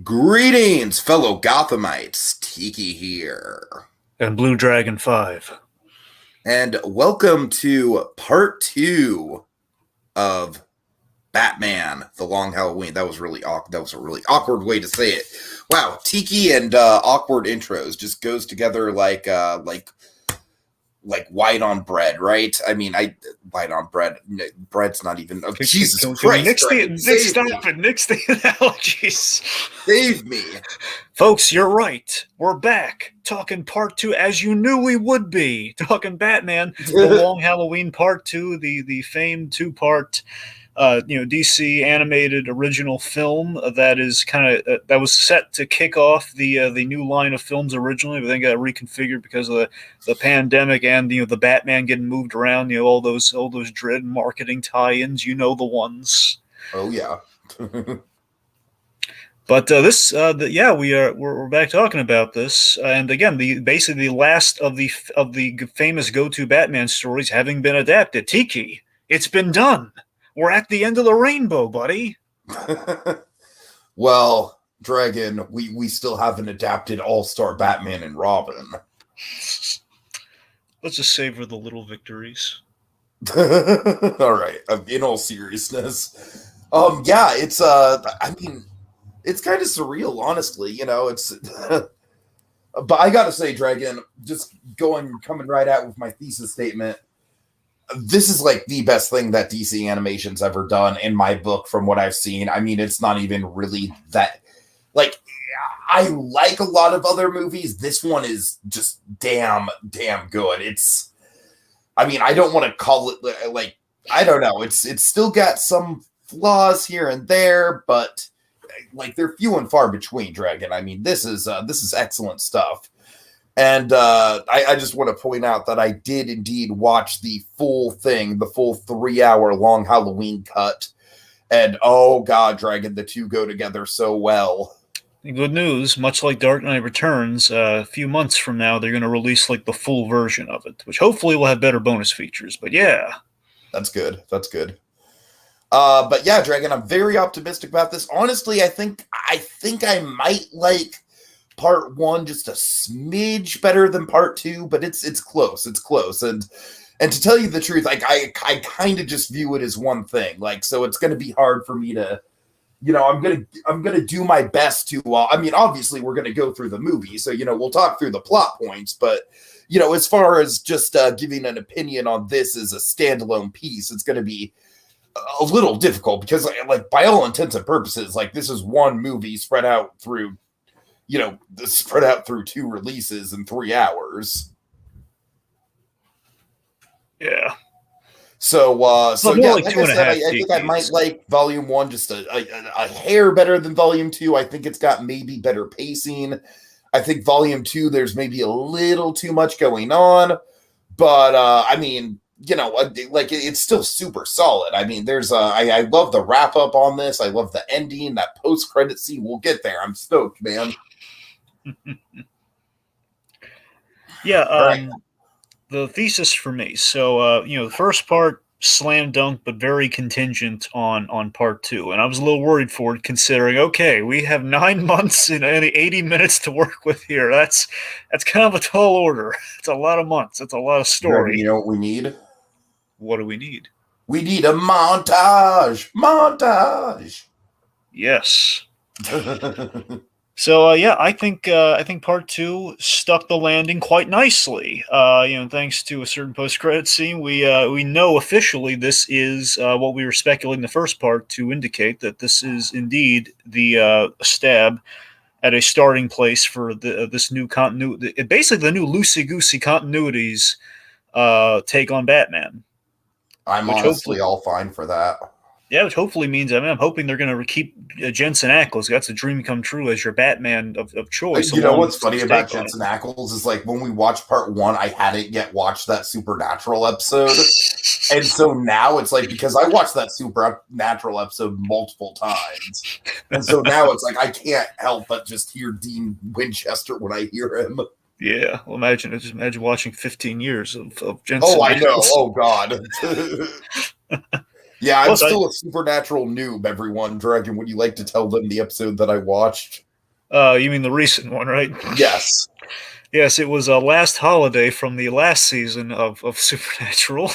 Greetings, fellow Gothamites. Tiki here. And Blue Dragon 5. And welcome to part 2 of Batman, The Long Halloween. That was really awkward. That was a really awkward way to say it. Wow, Tiki and awkward intros just goes together like white on bread, right? I mean, white on bread. Bread's not even. Oh, Jesus Christ! Nix the analogies. Save me, folks. You're right. We're back talking part 2, as you knew we would be. Talking Batman, The Long Halloween Part 2, the famed 2-part. DC animated original film that is that was set to kick off the new line of films originally, but then got reconfigured because of the pandemic and the Batman getting moved around. All those dread marketing tie-ins. You know the ones. Oh yeah. But we're back talking about this, and again, basically the last of the famous go-to Batman stories having been adapted. Tiki, it's been done. We're at the end of the rainbow, buddy. Well, Dragon, we still haven't adapted All-Star Batman and Robin. Let's just savor the little victories. All right, in all seriousness. Yeah, it's it's kind of surreal, honestly. It's but I gotta say, Dragon, just coming right out with my thesis statement. This is like the best thing that DC Animation's ever done in my book from what I've seen. I mean, it's not even really that, like, I like a lot of other movies. This one is just damn good. I don't want to call it like, I don't know. It's still got some flaws here and there, but like they're few and far between, Dragon. I mean, this is excellent stuff. And I just want to point out that I did indeed watch the full thing, the full 3-hour long Halloween cut. And oh god, Dragon, the two go together so well. Good news, much like Dark Knight Returns, a few months from now, they're going to release like the full version of it, which hopefully will have better bonus features. But yeah. That's good. But yeah, Dragon, I'm very optimistic about this. Honestly, I think I might like part 1 just a smidge better than part 2, but it's close. And to tell you the truth, like I kind of just view it as one thing. Like, so it's going to be hard for me to, I'm going to do my best to obviously we're going to go through the movie, so we'll talk through the plot points, but as far as just giving an opinion on this as a standalone piece, it's going to be a little difficult because like by all intents and purposes, like this is one movie spread out through 2 releases in 3 hours. Yeah. So yeah, like I think I might like Volume 1 just a hair better than Volume 2. I think it's got maybe better pacing. I think Volume 2, there's maybe a little too much going on, but it's still super solid. I mean, I love the wrap up on this. I love the ending, that post credit scene. We'll get there. I'm stoked, man. Yeah, the thesis for me. So, the first part, slam dunk, but very contingent on part 2. And I was a little worried for it, considering, okay, we have 9 months and 80 minutes to work with here. That's kind of a tall order. It's a lot of months. It's a lot of story. You know what we need? What do we need? We need a montage. Yes. So I think part 2 stuck the landing quite nicely. Thanks to a certain post-credit scene, we know officially this is what we were speculating the first part to indicate that this is indeed the stab at a starting place for this new continuity. Basically, the new loosey-goosey continuities take on Batman. I'm honestly all fine for that. Yeah, which hopefully means, I'm hoping they're going to keep Jensen Ackles. That's a dream come true as your Batman of choice. You know what's funny about Jensen Ackles is, like, when we watched part 1, I hadn't yet watched that Supernatural episode. And so now it's like, because I watched that Supernatural episode multiple times. And so now it's like, I can't help but just hear Dean Winchester when I hear him. Yeah, well, imagine watching 15 years of Jensen Ackles. Oh, I know. Oh, God. Yeah, I'm still a Supernatural noob, everyone. Dragon, would you like to tell them the episode that I watched? You mean the recent one, right? Yes. Yes, it was last holiday from the last season of Supernatural,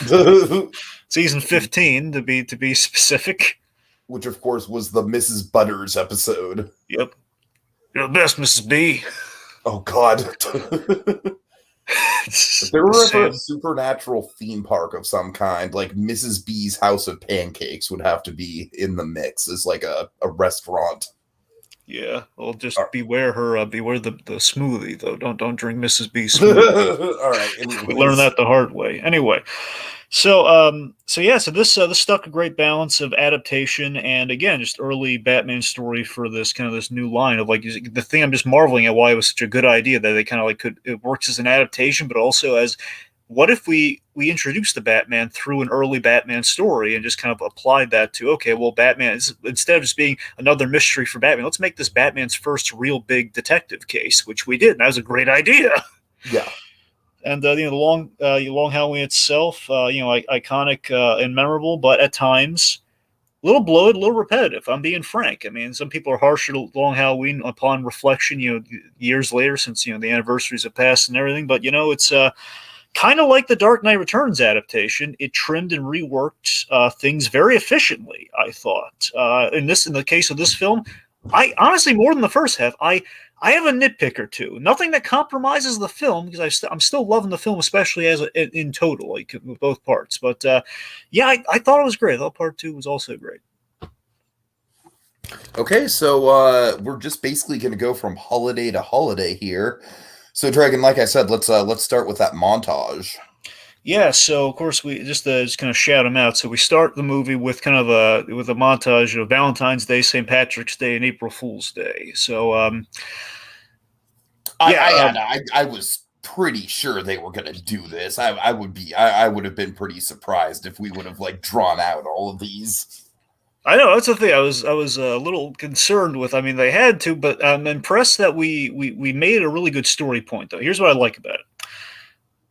season 15 to be specific. Which, of course, was the Mrs. Butters episode. Yep, you're the best, Mrs. B. Oh, God. If there were ever a Sam. supernatural theme park of some kind, like Mrs. B's House of Pancakes would have to be in the mix as like a restaurant. Yeah, well, just All beware the smoothie though. Don't drink Mrs. B smoothie. All right. We learned Anyways. that the hard way. Anyway, so yeah, so this struck a great balance of adaptation and again just early Batman story for this kind of this new line of like the thing I'm just marveling at why it was such a good idea that they kind of like could it works as an adaptation but also as what if we introduced the Batman through an early Batman story and just kind of applied that to okay, well, Batman is instead of just being another mystery for Batman, let's make this Batman's first real big detective case, which we did. And that was a great idea. Yeah. And the long Halloween itself, iconic and memorable, but at times a little bloated, a little repetitive. I'm being frank. I mean, some people are harsher to Long Halloween upon reflection, years later since the anniversaries have passed and everything. But it's kind of like the Dark Knight Returns adaptation, it trimmed and reworked things very efficiently. I thought in the case of this film, I honestly more than the first half, I have a nitpick or two. Nothing that compromises the film because I'm still loving the film, especially as in total, like with both parts. But yeah, I thought it was great. I thought part two was also great. Okay, so we're just basically going to go from holiday to holiday here. So, Dragon, like I said, let's start with that montage. Yeah, so of course we just kind of shout them out. So we start the movie with kind of a montage of Valentine's Day, St. Patrick's Day, and April Fool's Day. So I was pretty sure they were going to do this. I would have been pretty surprised if we would have like drawn out all of these. I know that's the thing. I was a little concerned with. I mean, they had to, but I'm impressed that we made a really good story point. Though here's what I like about it.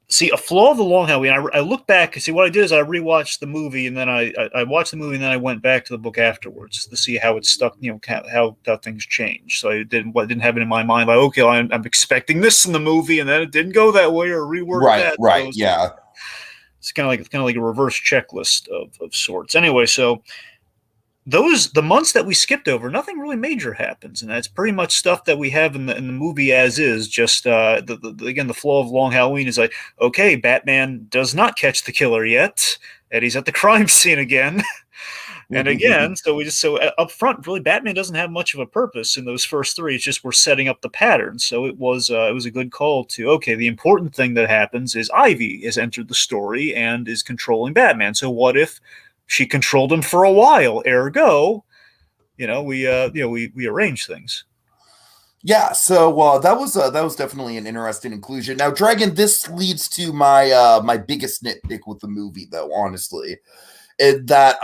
See, a flaw of the Long Halloween. I look back and see what I did is I rewatched the movie and then I watched the movie and then I went back to the book afterwards to see how it stuck. How things changed. So I didn't have it in my mind like okay, I'm expecting this in the movie and then it didn't go that way or reworked that. Right, so yeah. It's kind of like a reverse checklist of sorts. Anyway, so. The months that we skipped over, nothing really major happens, and that's pretty much stuff that we have in the movie as is. Just again, the flow of Long Halloween is like, okay, Batman does not catch the killer yet, and he's at the crime scene again, and again, so up front, really, Batman doesn't have much of a purpose in those first three. It's just we're setting up the pattern. So it was a good call to okay. The important thing that happens is Ivy has entered the story and is controlling Batman. So what if she controlled him for a while? Ergo, we arrange things. Yeah, so that was definitely an interesting inclusion. Now, Dragon, this leads to my biggest nitpick with the movie, though. Honestly, that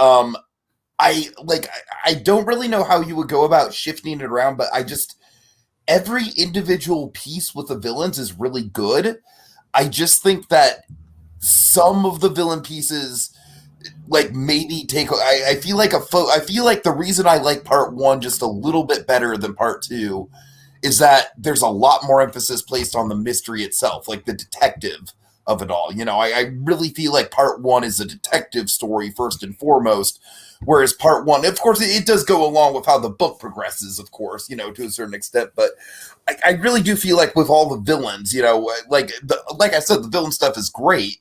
I don't really know how you would go about shifting it around, but every individual piece with the villains is really good. I just think that some of the villain pieces like maybe I feel like I feel like the reason I like part one just a little bit better than part two is that there's a lot more emphasis placed on the mystery itself, like the detective of it all. I really feel like part one is a detective story first and foremost, whereas part one, of course, it does go along with how the book progresses, of course, to a certain extent, but I really do feel like with all the villains, like I said, the villain stuff is great,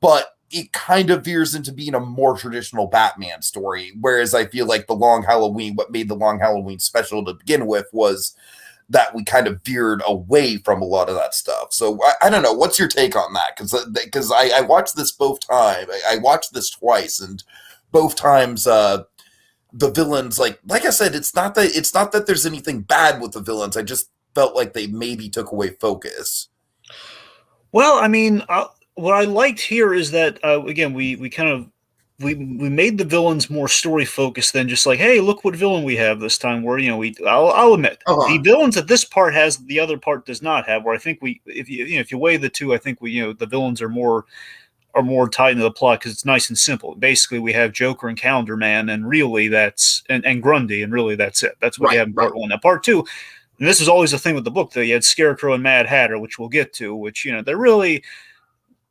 but it kind of veers into being a more traditional Batman story. Whereas I feel like what made the Long Halloween special to begin with was that we kind of veered away from a lot of that stuff. So I don't know. What's your take on that? Because I watched this both times. I watched this twice, and both times the villains, like I said, it's not that there's anything bad with the villains. I just felt like they maybe took away focus. Well, I mean, what I liked here is that again we made the villains more story focused than just like, hey, look what villain we have this time. Where I'll admit the villains that this part has, the other part does not have. Where I think if you weigh the two, I think the villains are more tied into the plot because it's nice and simple. Basically, we have Joker and Calendar Man, and really that's and Grundy, and really that's it. That's what we have in part one. Now, part two. And this was always the thing with the book, though. You had Scarecrow and Mad Hatter, which we'll get to, which,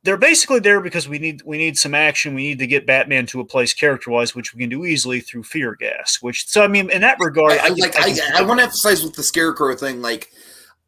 they're basically there because we need some action. We need to get Batman to a place character-wise, which we can do easily through fear gas. So I mean, in that regard, I want to emphasize with the Scarecrow thing, like,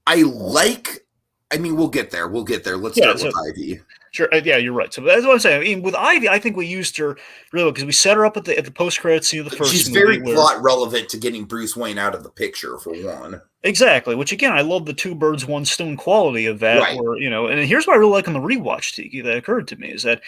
we'll get there. Let's start with Ivy. Sure, yeah, you're right. So that's what I'm saying. I mean, with Ivy, I think we used her really because we set her up at the post-credits scene of the first. She's very plot relevant to getting Bruce Wayne out of the picture, for one. Exactly. Which again, I love the two birds, one stone quality of that. Right. Where and here's what I really like on the rewatch, Tiki, that occurred to me is that.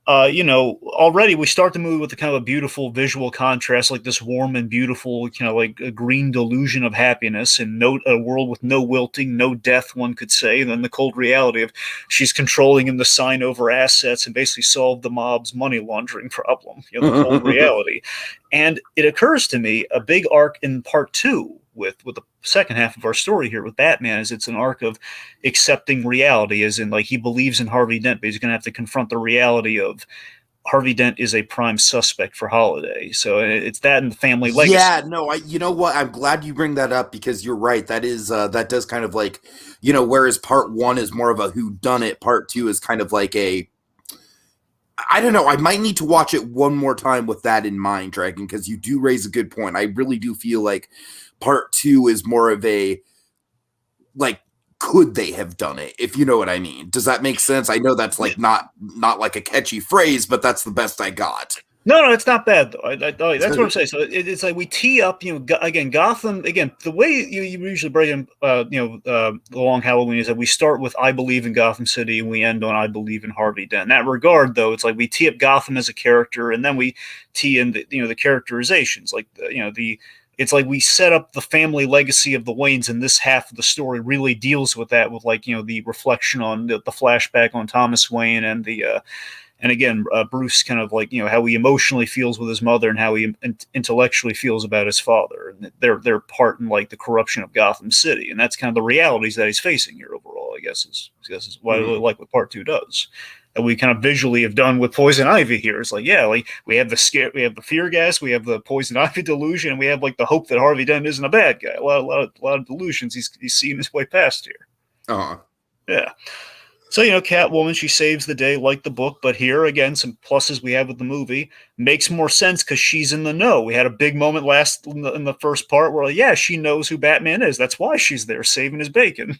Already we start the movie with a kind of a beautiful visual contrast, like this warm and beautiful, like a green delusion of happiness and a world with no wilting, no death, one could say. And then the cold reality of she's controlling him to sign over assets and basically solve the mob's money laundering problem, the cold reality. And it occurs to me a big arc in part 2 with the second half of our story here with Batman is it's an arc of accepting reality, as in like he believes in Harvey Dent, but he's going to have to confront the reality of Harvey Dent is a prime suspect for Holiday. So it's that and the family legacy. Yeah, no, you know what? I'm glad you bring that up because you're right. That is that does kind of like, whereas part 1 is more of a whodunit, part 2 is kind of like I don't know. I might need to watch it one more time with that in mind, Dragon, because you do raise a good point. I really do feel like part 2 is more of a, like, could they have done it? If you know what I mean. Does that make sense? I know that's like not like a catchy phrase, but that's the best I got. No, it's not bad though. That's what I'm saying. So it's like we tee up, again, Gotham. Again, the way you usually break in, the Long Halloween is that we start with "I believe in Gotham City" and we end on "I believe in Harvey Dent." In that regard, though, it's like we tee up Gotham as a character, and then we tee in the characterizations, like It's like we set up the family legacy of the Waynes, and this half of the story really deals with that, with the reflection on the flashback on Thomas Wayne and and again, Bruce kind of how he emotionally feels with his mother and how he intellectually feels about his father. And their part in the corruption of Gotham City, and that's kind of the realities that he's facing here overall. I guess is what I really like what part 2 does. That we kind of visually have done with Poison Ivy here. It's we have the fear gas, we have the Poison Ivy delusion, and we have the hope that Harvey Dent isn't a bad guy. A lot of delusions he's seeing his way past here. Yeah. So, Catwoman, she saves the day like the book, but here, again, some pluses we have with the movie. Makes more sense because she's in the know. We had a big moment in the first part where, she knows who Batman is. That's why she's there, saving his bacon.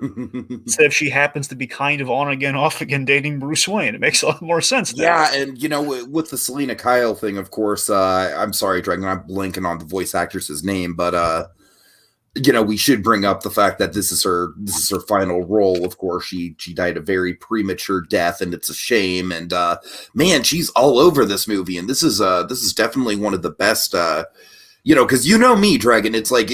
Instead of she happens to be kind of on again, off again, dating Bruce Wayne. It makes a lot more sense. Yeah, and with the Selena Kyle thing, of course, I'm sorry, Dragon, I'm blanking on the voice actress's name, but we should bring up the fact that this is her final role. Of course, she died a very premature death, and it's a shame. And man, she's all over this movie, and this is definitely one of the best. Because me, Dragon. It's like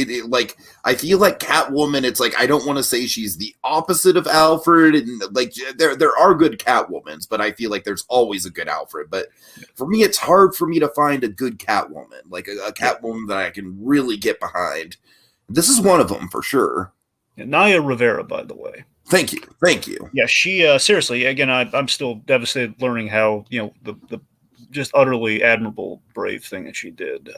I feel like Catwoman. It's like I don't want to say she's the opposite of Alfred, and there are good Catwomans, but I feel like there's always a good Alfred. But for me, it's hard for me to find a good Catwoman, like a Catwoman that I can really get behind. This is one of them for sure. Naya Rivera, by the way. Thank you. Yeah, she seriously. Again, I'm still devastated learning how the just utterly admirable, brave thing that she did.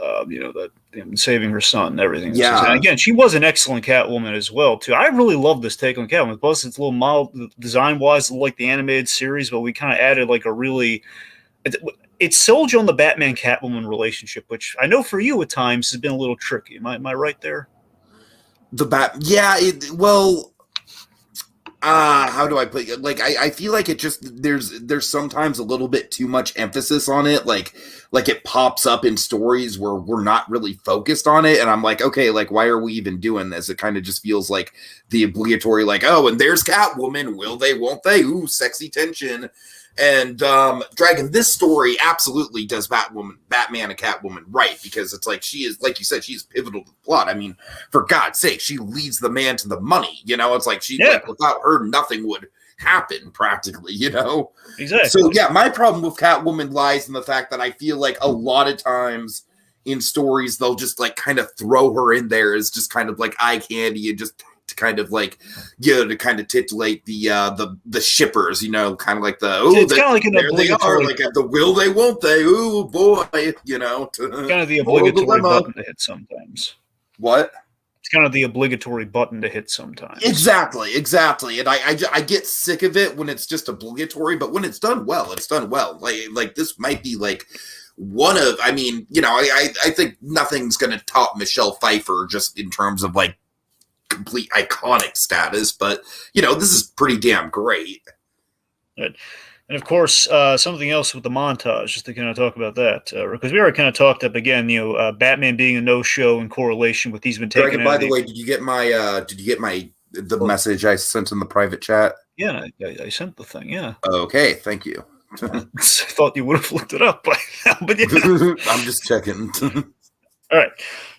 Saving her son, and everything. Yeah. And again, she was an excellent Catwoman as well too. I really love this take on Catwoman. Plus, it's a little mild design wise, like the animated series, but we kind of added a really. It sold you on the Batman Catwoman relationship, which I know for you at times has been a little tricky. Am I right there? How do I put it? I feel like it just there's sometimes a little bit too much emphasis on it, like it pops up in stories where we're not really focused on it, and I'm like, okay, why are we even doing this? It kind of just feels like the obligatory, oh, and there's Catwoman, will they, won't they? Ooh, sexy tension. And Dragon, this story absolutely does Batman and Catwoman right, because it's she is, like you said, she's pivotal to the plot. I mean, for God's sake, she leads the man to the money. It's she without her, nothing would happen practically. Exactly. So yeah, my problem with Catwoman lies in the fact that I feel like a lot of times in stories they'll just kind of throw her in there as just kind of eye candy and just to kind of to kind of titillate the shippers, kind of it's kind of like an there they are, the will they, won't they? Ooh boy, kind of the obligatory button to hit sometimes. What? It's kind of the obligatory button to hit sometimes. Exactly. And I get sick of it when it's just obligatory, but when it's done well, it's done well. Like this might be like one of, I mean, you know, I think nothing's going to top Michelle Pfeiffer just in terms of like complete iconic status, but you know, this is pretty damn great. Right. And of course, something else with the montage, just to kind of talk about that, because we already kind of talked up again, you know, Batman being a no-show in correlation with he's been taken. Dragon, by the way, did you get the message I sent in the private chat? Yeah, I sent the thing. Yeah. Okay, thank you. I thought you would have looked it up by now, but yeah. I'm just checking. All right.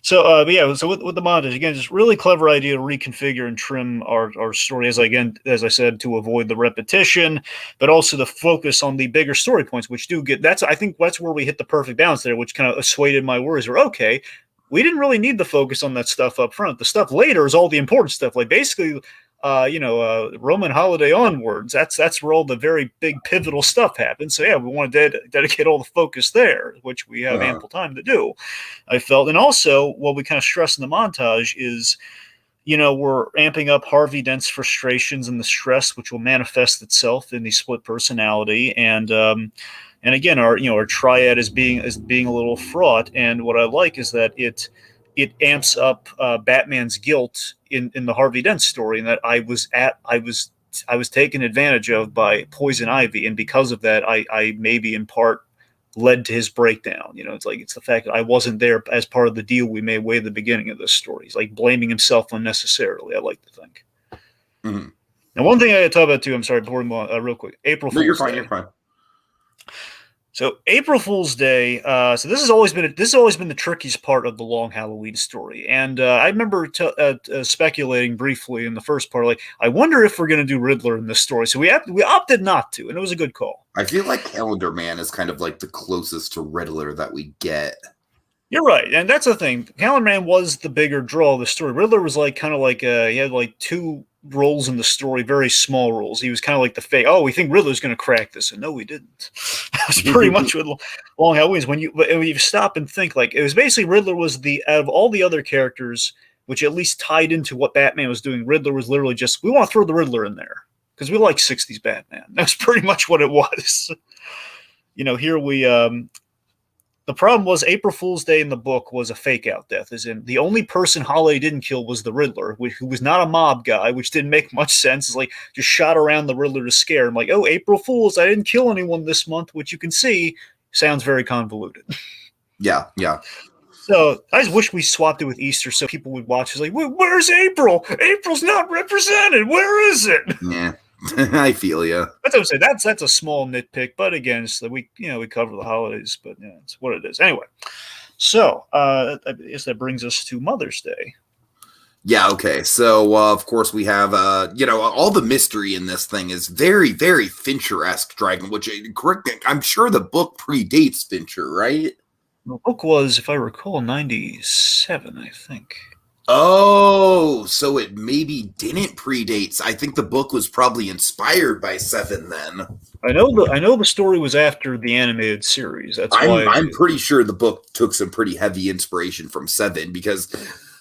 So, but yeah, so with the montage, again, just really clever idea to reconfigure and trim our story, as I said, to avoid the repetition, but also to focus on the bigger story points, which do get, I think that's where we hit the perfect balance there, which kind of assuaded my worries. Or, okay, we didn't really need the focus on that stuff up front. The stuff later is all the important stuff. Like basically, Roman holiday onwards, that's where all the very big pivotal stuff happens. So yeah, we want to dedicate all the focus there, which we have ample time to do, I felt. And also what we kind of stress in the montage is, you know, we're amping up Harvey Dent's frustrations and the stress, which will manifest itself in the split personality. And again, our triad is being a little fraught. And what I like is that it amps up Batman's guilt in the Harvey Dent story, and that I was taken advantage of by Poison Ivy, and because of that, I maybe in part led to his breakdown. You know, it's the fact that I wasn't there as part of the deal we made way at the beginning of this story. He's like blaming himself unnecessarily, I like to think. Mm-hmm. Now, one thing I had to talk about too, I'm sorry, before we move on, real quick, April Fool's Day. You're fine. So April Fool's Day. So this has always been the trickiest part of the long Halloween story, and I remember speculating briefly in the first part, like I wonder if we're going to do Riddler in this story. So we opted not to, and it was a good call. I feel like Calendar Man is kind of like the closest to Riddler that we get. You're right, and that's the thing. Calendar Man was the bigger draw of the story. Riddler was like kind of like he had like two roles in the story, very small roles. He was kind of like the fake. Oh, we think Riddler's going to crack this, and no, we didn't. That was pretty much what Long Halloween's. When you stop and think, like it was basically Riddler was out of all the other characters, which at least tied into what Batman was doing. Riddler was literally just, we want to throw the Riddler in there because we like '60s Batman. That's pretty much what it was. You know, here we. The problem was April Fool's Day in the book was a fake-out death, as in the only person Holiday didn't kill was the Riddler, who was not a mob guy, which didn't make much sense. It's like just shot around the Riddler to scare him. Like, oh, April Fools, I didn't kill anyone this month, which you can see sounds very convoluted. Yeah. So I just wish we swapped it with Easter so people would watch. It's like, where's April? April's not represented. Where is it? Yeah. I feel you. That's what I'm saying. That's a small nitpick, but again, it's that we cover the holidays, but yeah, it's what it is. Anyway, so I guess that brings us to Mother's Day. Yeah. Okay. So of course we have all the mystery in this thing is very, very Fincher-esque. Dragon, which I'm sure the book predates Fincher, right? The book was, if I recall, 97, I think. Oh, so it maybe didn't predate. I think the book was probably inspired by Seven then. I know the story was after the animated series. That's why I'm pretty sure the book took some pretty heavy inspiration from Seven, because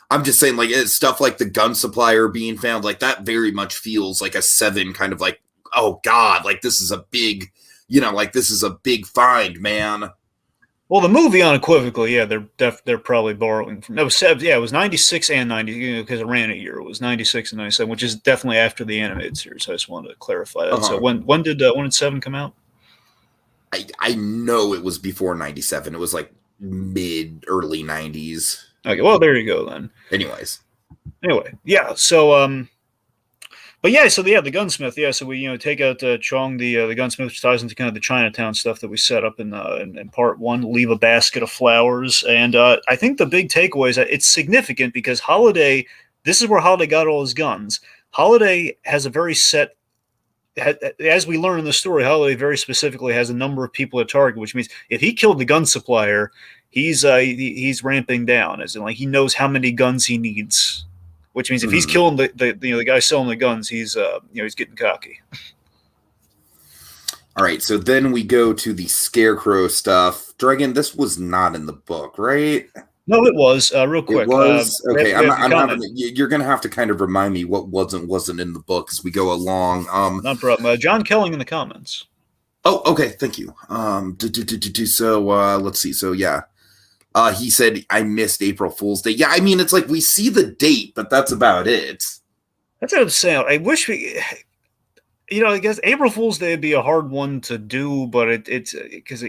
I'm just saying, like, it's stuff like the gun supplier being found, like that very much feels like a Seven kind of like, oh God, like this is a big, this is a big find, man. Well, the movie unequivocally, yeah, they're probably borrowing from. It was 96 and 90, because it ran a year. It was 96 and 97, which is definitely after the animated series. I just wanted to clarify that. Uh-huh. So when did Seven come out? I know it was before 97. It was like early 90s. Okay, well there you go then. Anyway, yeah. So but yeah, so the gunsmith, yeah. So we take out Chong, the gunsmith, which ties into kind of the Chinatown stuff that we set up in part one. Leave a basket of flowers, and I think the big takeaway is that it's significant because Holiday. This is where Holiday got all his guns. Holiday has a very set. As we learn in the story, Holiday very specifically has a number of people to target, which means if he killed the gun supplier, he's ramping down, as in like he knows how many guns he needs. Which means if he's killing the guy selling the guns, he's getting cocky. All right, so then we go to the Scarecrow stuff. Dragon, this was not in the book, right? No, it was real It quick. was okay. We have the I'm having. comment. You're gonna have to kind of remind me what wasn't in the book as we go along. Not a problem. John Kelling in the comments. Oh, okay. Thank you. So let's see. So yeah, he said I missed April Fool's Day. Yeah, I mean it's like we see the date, but that's about it. That's what I'm saying. I wish we, I guess April Fool's Day would be a hard one to do, but it's because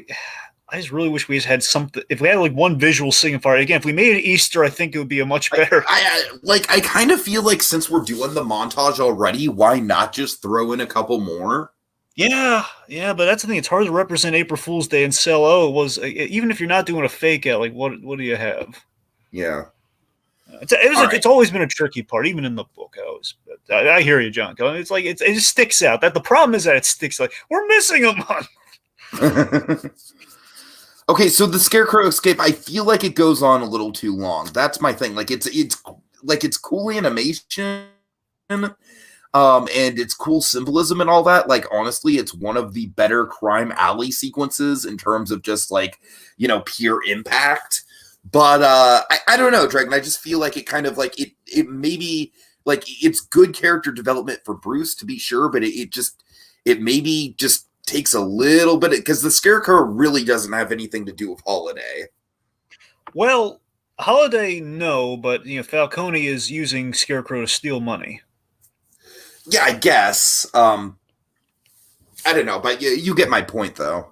I just really wish we just had something. If we had like one visual signifier, again, if we made it Easter, I think it would be a much better. I kind of feel like since we're doing the montage already, why not just throw in a couple more? Yeah, but that's the thing. It's hard to represent April Fool's Day and sell. Oh, it was even if you're not doing a fake out. Like, what do you have? Yeah, it's always been a tricky part, even in the book. I hear you, John. It's like it just sticks out. That the problem is that it sticks. Like we're missing a month. Okay, so the Scarecrow Escape, I feel like it goes on a little too long. That's my thing. Like it's cool animation, and it's cool symbolism and all that. Like honestly, it's one of the better crime alley sequences in terms of just like pure impact. But I don't know, Dragon. I just feel like it kind of like it maybe like it's good character development for Bruce to be sure, but it maybe just takes a little bit because the Scarecrow really doesn't have anything to do with Holiday. Well, Holiday, no, but Falcone is using Scarecrow to steal money. Yeah, I guess. I don't know, but you get my point, though.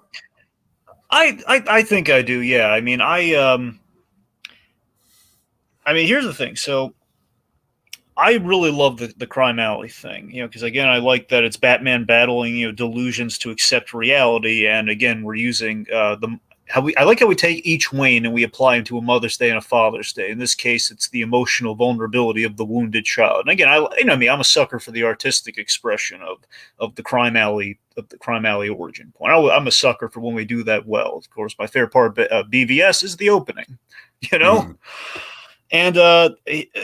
I think I do. Yeah, I mean, here's the thing. So, I really love the crime alley thing, because again, I like that it's Batman battling, delusions to accept reality, and again, we're using I like how we take each Wayne and we apply him to a Mother's Day and a Father's Day. In this case, it's the emotional vulnerability of the wounded child. And again, I'm a sucker for the artistic expression of the crime alley origin point. I'm a sucker for when we do that well. Of course, my favorite part of BVS is the opening, Mm. And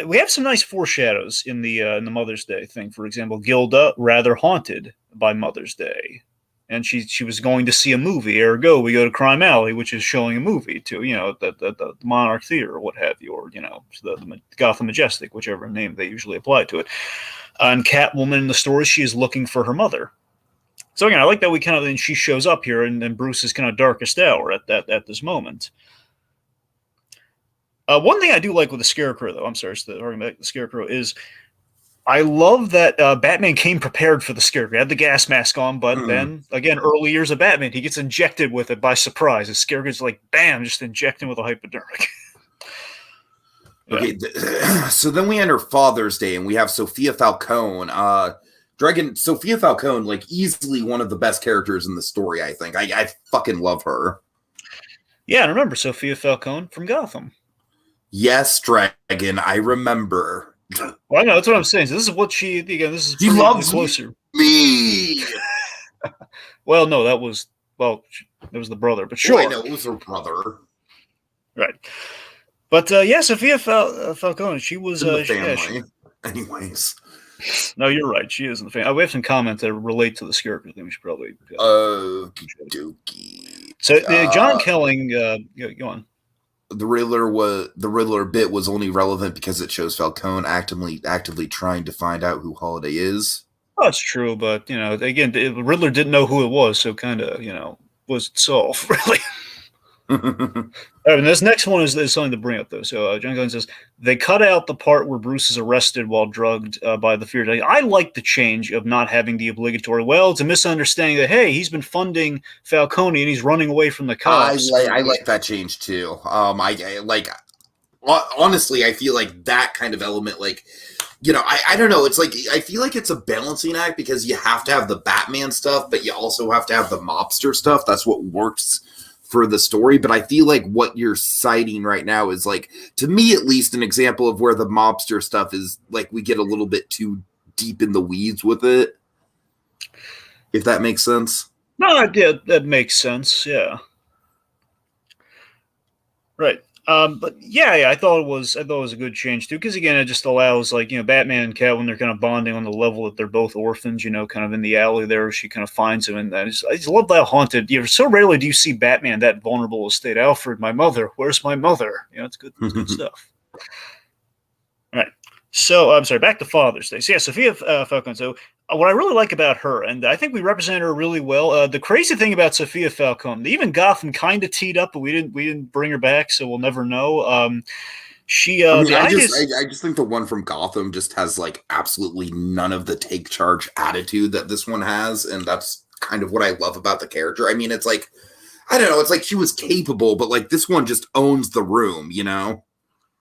we have some nice foreshadows in the Mother's Day thing. For example, Gilda rather haunted by Mother's Day, and she was going to see a movie. Ergo, we go to Crime Alley, which is showing a movie to the Monarch Theater or what have you, or the Gotham Majestic, whichever name they usually apply to it. And Catwoman in the story, she is looking for her mother. So again, I like that and she shows up here, and Bruce's kind of darkest hour at this moment. One thing I do like with the Scarecrow, though, I'm sorry, the Scarecrow, is I love that Batman came prepared for the Scarecrow. He had the gas mask on, but then, again, early years of Batman, he gets injected with it by surprise. The Scarecrow's like, bam, just inject him with a hypodermic. Okay, so then we enter Father's Day, and we have Sophia Falcone. Dragon, Sophia Falcone, like, easily one of the best characters in the story, I think. I fucking love her. Yeah, and remember, Sophia Falcone from Gotham. Yes, Dragon, I remember. Well, I know, that's what I'm saying. So this is what she loves closer. Me! Well, no, that was the brother, but sure. Well, I know, it was her brother. Right. But, Sophia Falcone, she was... in the family. Anyways. No, you're right. She is in the family. We have some comments that relate to the Scarecrow thing. We should probably... Okie-dokie. So, John Kelling... go on. The Riddler bit was only relevant because it shows Falcone actively trying to find out who Holiday is. Oh, that's true, but again, the Riddler didn't know who it was, so kind of was solved really. And this next one is something to bring up though. So John Glenn says they cut out the part where Bruce is arrested while drugged by the Fear. I like the change of not having the obligatory. Well, it's a misunderstanding that hey, he's been funding Falcone and he's running away from the cops. I like that change too. I like honestly, I feel like that kind of element, like I don't know. It's like I feel like it's a balancing act because you have to have the Batman stuff, but you also have to have the mobster stuff. That's what works for the story. But I feel like what you're citing right now is like, to me at least, an example of where the mobster stuff is like we get a little bit too deep in the weeds with it. If that makes sense. No, yeah, that makes sense. Yeah. Right. But yeah, I thought it was a good change too, because again, it just allows like Batman and Cat when they're kind of bonding on the level that they're both orphans, kind of in the alley there, she kind of finds him, and I just love that haunted. So rarely do you see Batman that vulnerable state. Alfred, my mother, where's my mother? It's good stuff. All right. So I'm sorry. Back to Father's Day. So yeah, Sophia Falcone. So what I really like about her, and I think we represent her really well. The crazy thing about Sophia Falcone, even Gotham kind of teed up, but we didn't bring her back, so we'll never know. She I mean, the ideas. I just think the one from Gotham just has like absolutely none of the take charge attitude that this one has, and that's kind of what I love about the character. I mean, it's like I don't know, it's like she was capable, but like this one just owns the room, you know?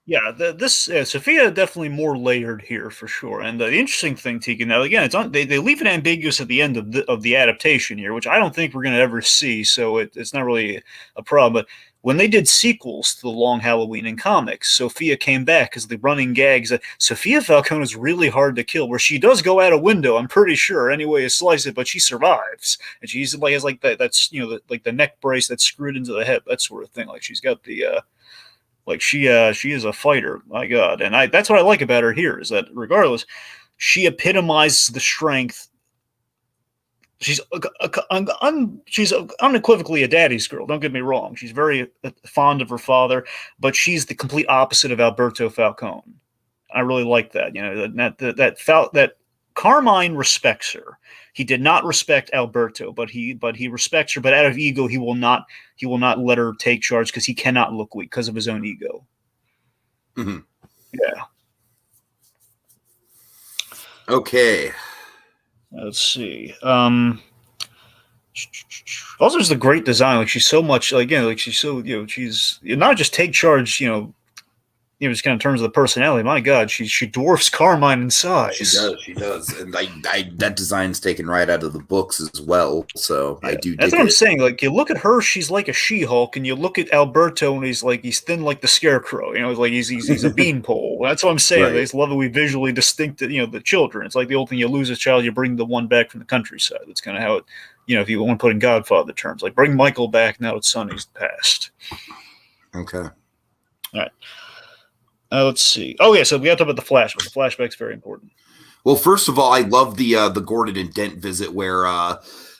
Yeah, this Sophia definitely more layered here for sure. And the interesting thing, Tiki, now again, they leave it ambiguous at the end of the adaptation here, which I don't think we're going to ever see. So it's not really a problem. But when they did sequels to the Long Halloween in comics, Sophia came back because the running gags that Sophia Falcone is really hard to kill. Where she does go out a window, I'm pretty sure, any way you slice it, but she survives, and she's like has like that that's like the neck brace that's screwed into the hip, that sort of thing. Like she's got the like she is a fighter, my God, and that's what I like about her here is that regardless, she epitomizes the strength. She's unequivocally a daddy's girl. Don't get me wrong. She's very fond of her father, but she's the complete opposite of Alberto Falcone. I really like that. That Carmine respects her. He did not respect Alberto, but he respects her. But out of ego, he will not let her take charge because he cannot look weak because of his own ego. Mm-hmm. Yeah. Okay. Let's see. Also, there's the great design. Like she's so much like like she's so she's not just take charge. Just kind of in terms of the personality. My God, she dwarfs Carmine in size. She does, and I that design's taken right out of the books as well. So yeah, I do. That's what I'm saying. Like you look at her, she's like a She-Hulk, and you look at Alberto, and he's thin like the Scarecrow. Like he's a beanpole. That's what I'm saying. Right. I just love that we visually distinct. The children. It's like the old thing: you lose a child, you bring the one back from the countryside. That's kind of how it. If you want to put in Godfather terms, like bring Michael back now that Sonny's passed. Okay. All right. Let's see. Oh yeah, so we have to talk about the flashback. The flashback's very important. Well, first of all, I love the Gordon and Dent visit where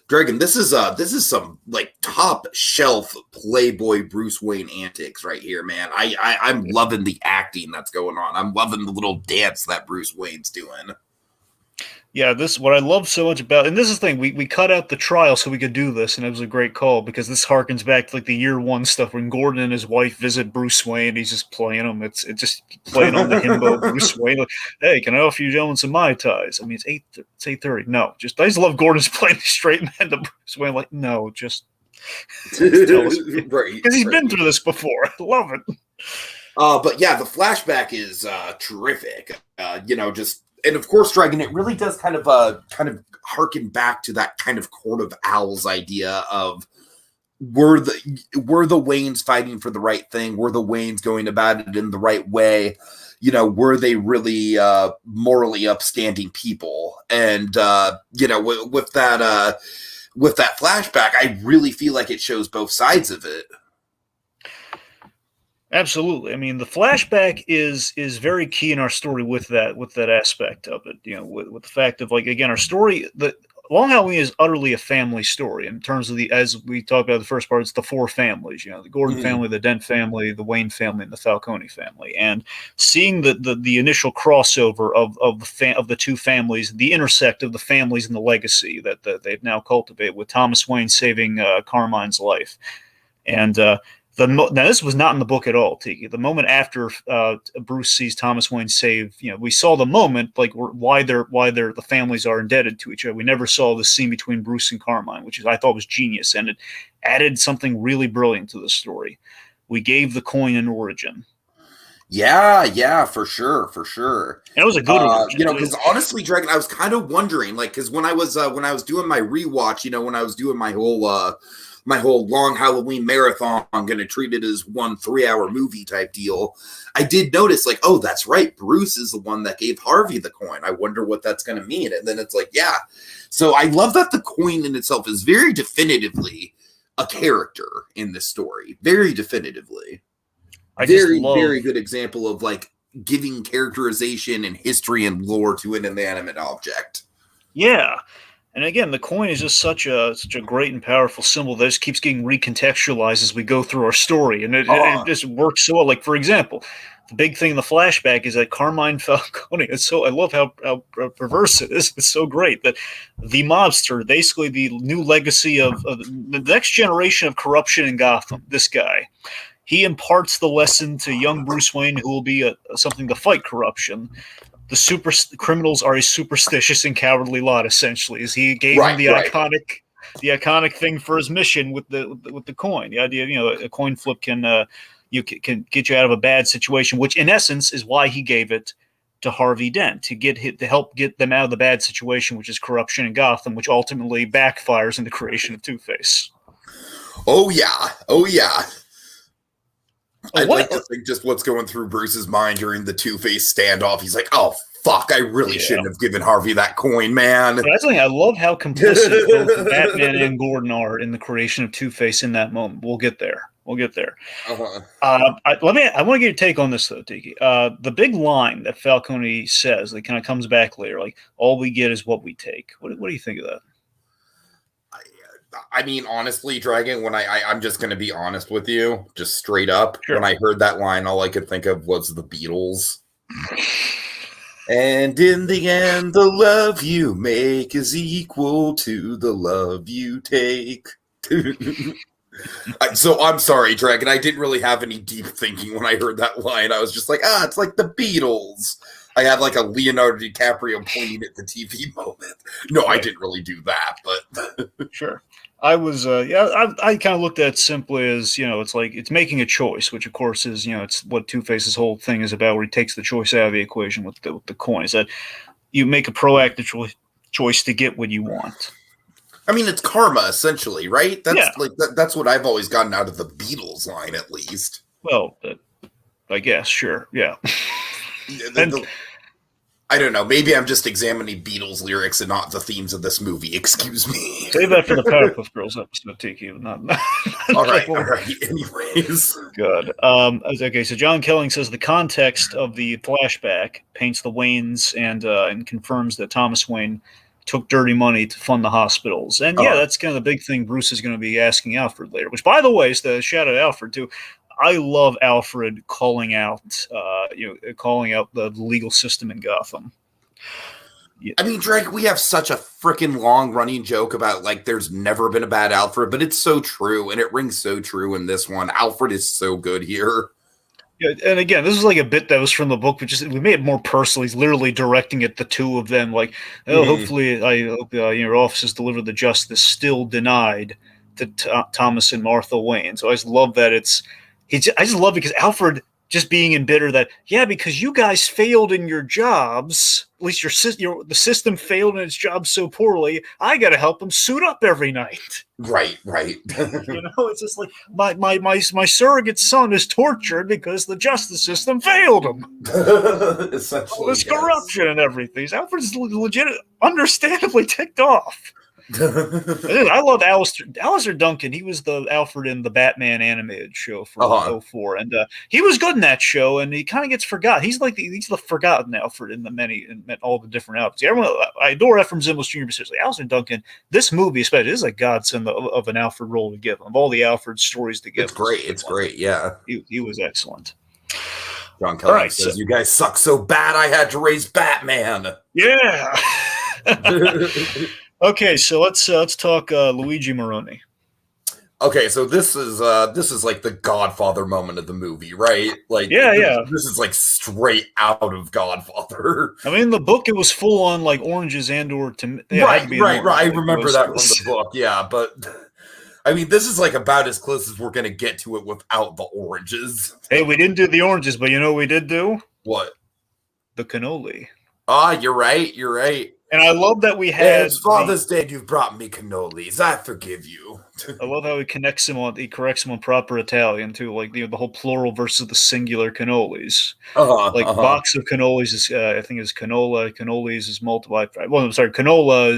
Dragon. This is some like top shelf Playboy Bruce Wayne antics right here, man. I'm loving the acting that's going on. I'm loving the little dance that Bruce Wayne's doing. Yeah, this what I love so much about, and this is the thing, we cut out the trial so we could do this, and it was a great call because this harkens back to like the year one stuff when Gordon and his wife visit Bruce Wayne. He's just playing them. It's just playing on the himbo Bruce Wayne. Like, hey, can I offer you gentlemen some Mai Tais? I mean, it's 8:30. No, I just love Gordon's playing the straight man to Bruce Wayne. Like, no, just tell us because he's been through this before. I love it. But yeah, the flashback is terrific. And of course, Dragon, it really does kind of harken back to that kind of Court of Owls idea of were the Waynes fighting for the right thing? Were the Waynes going about it in the right way? Were they really morally upstanding people? And with that flashback, I really feel like it shows both sides of it. Absolutely. I mean, the flashback is very key in our story with that aspect of it. With the fact of like again, our story, the Long Halloween is utterly a family story in terms of as we talked about the first part, it's the four families. The Gordon family, the Dent family, the Wayne family, and the Falcone family. And seeing the initial crossover of the two families, the intersect of the families and the legacy that they've now cultivated with Thomas Wayne saving Carmine's life, and now this was not in the book at all, Tiki. The moment after Bruce sees Thomas Wayne save, we saw the moment like why the families are indebted to each other. We never saw the scene between Bruce and Carmine, which I thought was genius, and it added something really brilliant to the story. We gave the coin an origin. Yeah, for sure. And it was a good origin, because honestly, Dragon, I was kind of wondering, like, because when I was doing my rewatch, when I was doing my whole Long Halloween marathon, I'm going to treat it as 1 3-hour movie type deal. I did notice like, oh, that's right. Bruce is the one that gave Harvey the coin. I wonder what that's going to mean. And then it's like, yeah. So I love that the coin in itself is very definitively a character in this story. Very definitively. I just Very, love. very good example of like giving characterization and history and lore to an inanimate object. Yeah. And again, the coin is just such a great and powerful symbol that just keeps getting recontextualized as we go through our story, and it just works so well. Like for example, the big thing in the flashback is that Carmine Falcone. It's so I love how perverse it is. It's so great that the mobster, basically the new legacy of the next generation of corruption in Gotham. This guy, he imparts the lesson to young Bruce Wayne, who will be something to fight corruption. The super criminals are a superstitious and cowardly lot. Essentially, as he gave him the iconic thing for his mission with the coin. The idea, a coin flip can get you out of a bad situation, which in essence is why he gave it to Harvey Dent to help get them out of the bad situation, which is corruption in Gotham, which ultimately backfires in the creation of Two-Face. Oh yeah. I'd What? like to think just what's going through Bruce's mind during the Two-Face standoff. He's like, oh, fuck, I really shouldn't have given Harvey that coin, man. But that's the thing. I love how complicit both Batman and Gordon are in the creation of Two-Face in that moment. We'll get there. Uh-huh. I want to get your take on this, though, Tiki. The big line that Falcone says, that kind of comes back later, like, all we get is what we take. What do you think of that? I mean, honestly, Dragon, when I'm just going to be honest with you, just straight up, Sure. When I heard that line, all I could think of was the Beatles. And in the end, the love you make is equal to the love you take. So I'm sorry, Dragon. I didn't really have any deep thinking when I heard that line. I was just like, it's like the Beatles. I had like a Leonardo DiCaprio pointing at the TV moment. No, I didn't really do that, but sure. I was, I kind of looked at it simply as, it's like it's making a choice, which of course is, it's what Two-Face's whole thing is about, where he takes the choice out of the equation with the coin. Is that you make a proactive choice to get what you want. I mean, it's karma, essentially, right? That's what I've always gotten out of the Beatles line, at least. Well, I guess, sure, yeah. I don't know. Maybe I'm just examining Beatles lyrics and not the themes of this movie. Excuse me. Save that for the Powerpuff Girls episode, Tiki. Not all right. Anyways. Good. Okay, so John Kelling says the context of the flashback paints the Waynes and confirms that Thomas Wayne took dirty money to fund the hospitals. And that's kind of the big thing Bruce is going to be asking Alfred later, which, by the way, is the shout out Alfred, too. I love Alfred calling out the legal system in Gotham. Yeah. I mean, Drake, we have such a freaking long running joke about like there's never been a bad Alfred, but it's so true, and it rings so true in this one. Alfred is so good here. Yeah, and again, this is like a bit that was from the book, but just we made it more personal. He's literally directing it the two of them, like, hopefully, I hope your offices deliver the justice still denied to Thomas and Martha Wayne. So I just love that I just love it because Alfred just being embittered that, because you guys failed in your jobs, at least the system failed in its job so poorly, I got to help them suit up every night. Right. It's just like my surrogate son is tortured because the justice system failed him. Essentially, all this corruption and everything. Alfred's legit, understandably ticked off. I love Alistair Duncan. He was the Alfred in the Batman animated show for 2004, and he was good in that show. And he kind of gets forgot. He's the forgotten Alfred in all the different outfits. I adore Ephraim Zimbalist Jr. But seriously, Alistair Duncan. This movie, especially, is a godsend of an Alfred role to give him. Of all the Alfred stories to give, it's great. Yeah, he was excellent. John Kelly says, "You guys suck so bad, I had to raise Batman." Yeah. Okay, so let's talk Luigi Moroni. Okay, so this is like the Godfather moment of the movie, right? Like, this is like straight out of Godfather. I mean, in the book it was full on like oranges and/or right. I remember that from the book, but I mean, this is like about as close as we're gonna get to it without the oranges. Hey, we didn't do the oranges, but you know what we did do? What? The cannoli. You're right. And I love that we had. It's Father's Day. You've brought me cannolis. I forgive you. I love how he corrects him on proper Italian too, like the whole plural versus the singular cannolis. Box of cannolis is I think is canola. Cannolis is multiplied. Well, I'm sorry, canola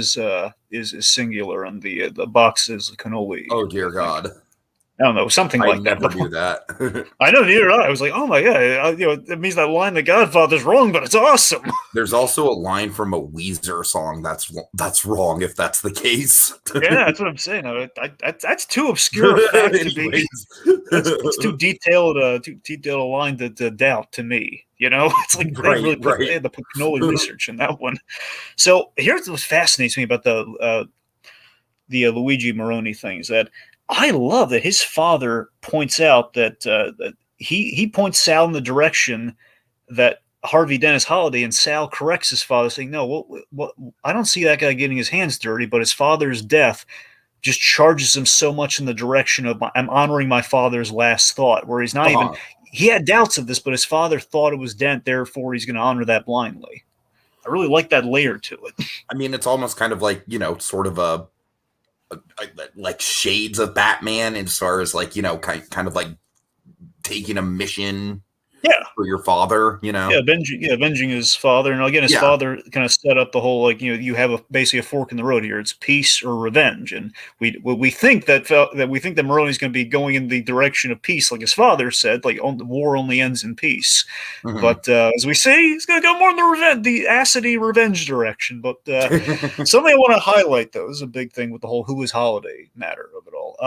is singular, and the box is cannoli. Oh dear God. I don't know, something I like that. never knew that. I know, neither did I. I was like, oh my god, it means that line, "The Godfather's wrong," but it's awesome. There's also a line from a Weezer song that's wrong if that's the case. Yeah, that's what I'm saying. That's too obscure a fact to be. Anyways. That's too detailed. Too detailed a line to doubt to me. It's like Right, they had to put cannoli research in that one. So here's what fascinates me about the Luigi Moroni thing is that I love that his father points out that he points Sal in the direction that Harvey Dennis Holiday, and Sal corrects his father, saying, "No, what I don't see that guy getting his hands dirty, but his father's death just charges him so much in the direction of I'm honoring my father's last thought, where he's not even he had doubts of this, but his father thought it was Dent, therefore he's going to honor that blindly." I really like that layer to it. I mean, it's almost kind of like, sort of a like shades of Batman as far as like, kind of like taking a mission Yeah. for your father, Yeah, avenging his father. And again, his father kind of set up the whole, like, you have basically a fork in the road here. It's peace or revenge. And we think that Moroni's going to be going in the direction of peace, like his father said, like war only ends in peace. Mm-hmm. But as we say, he's going to go more in the acidy revenge direction. But something I want to highlight, though, is a big thing with the whole who is Holiday matter of it all.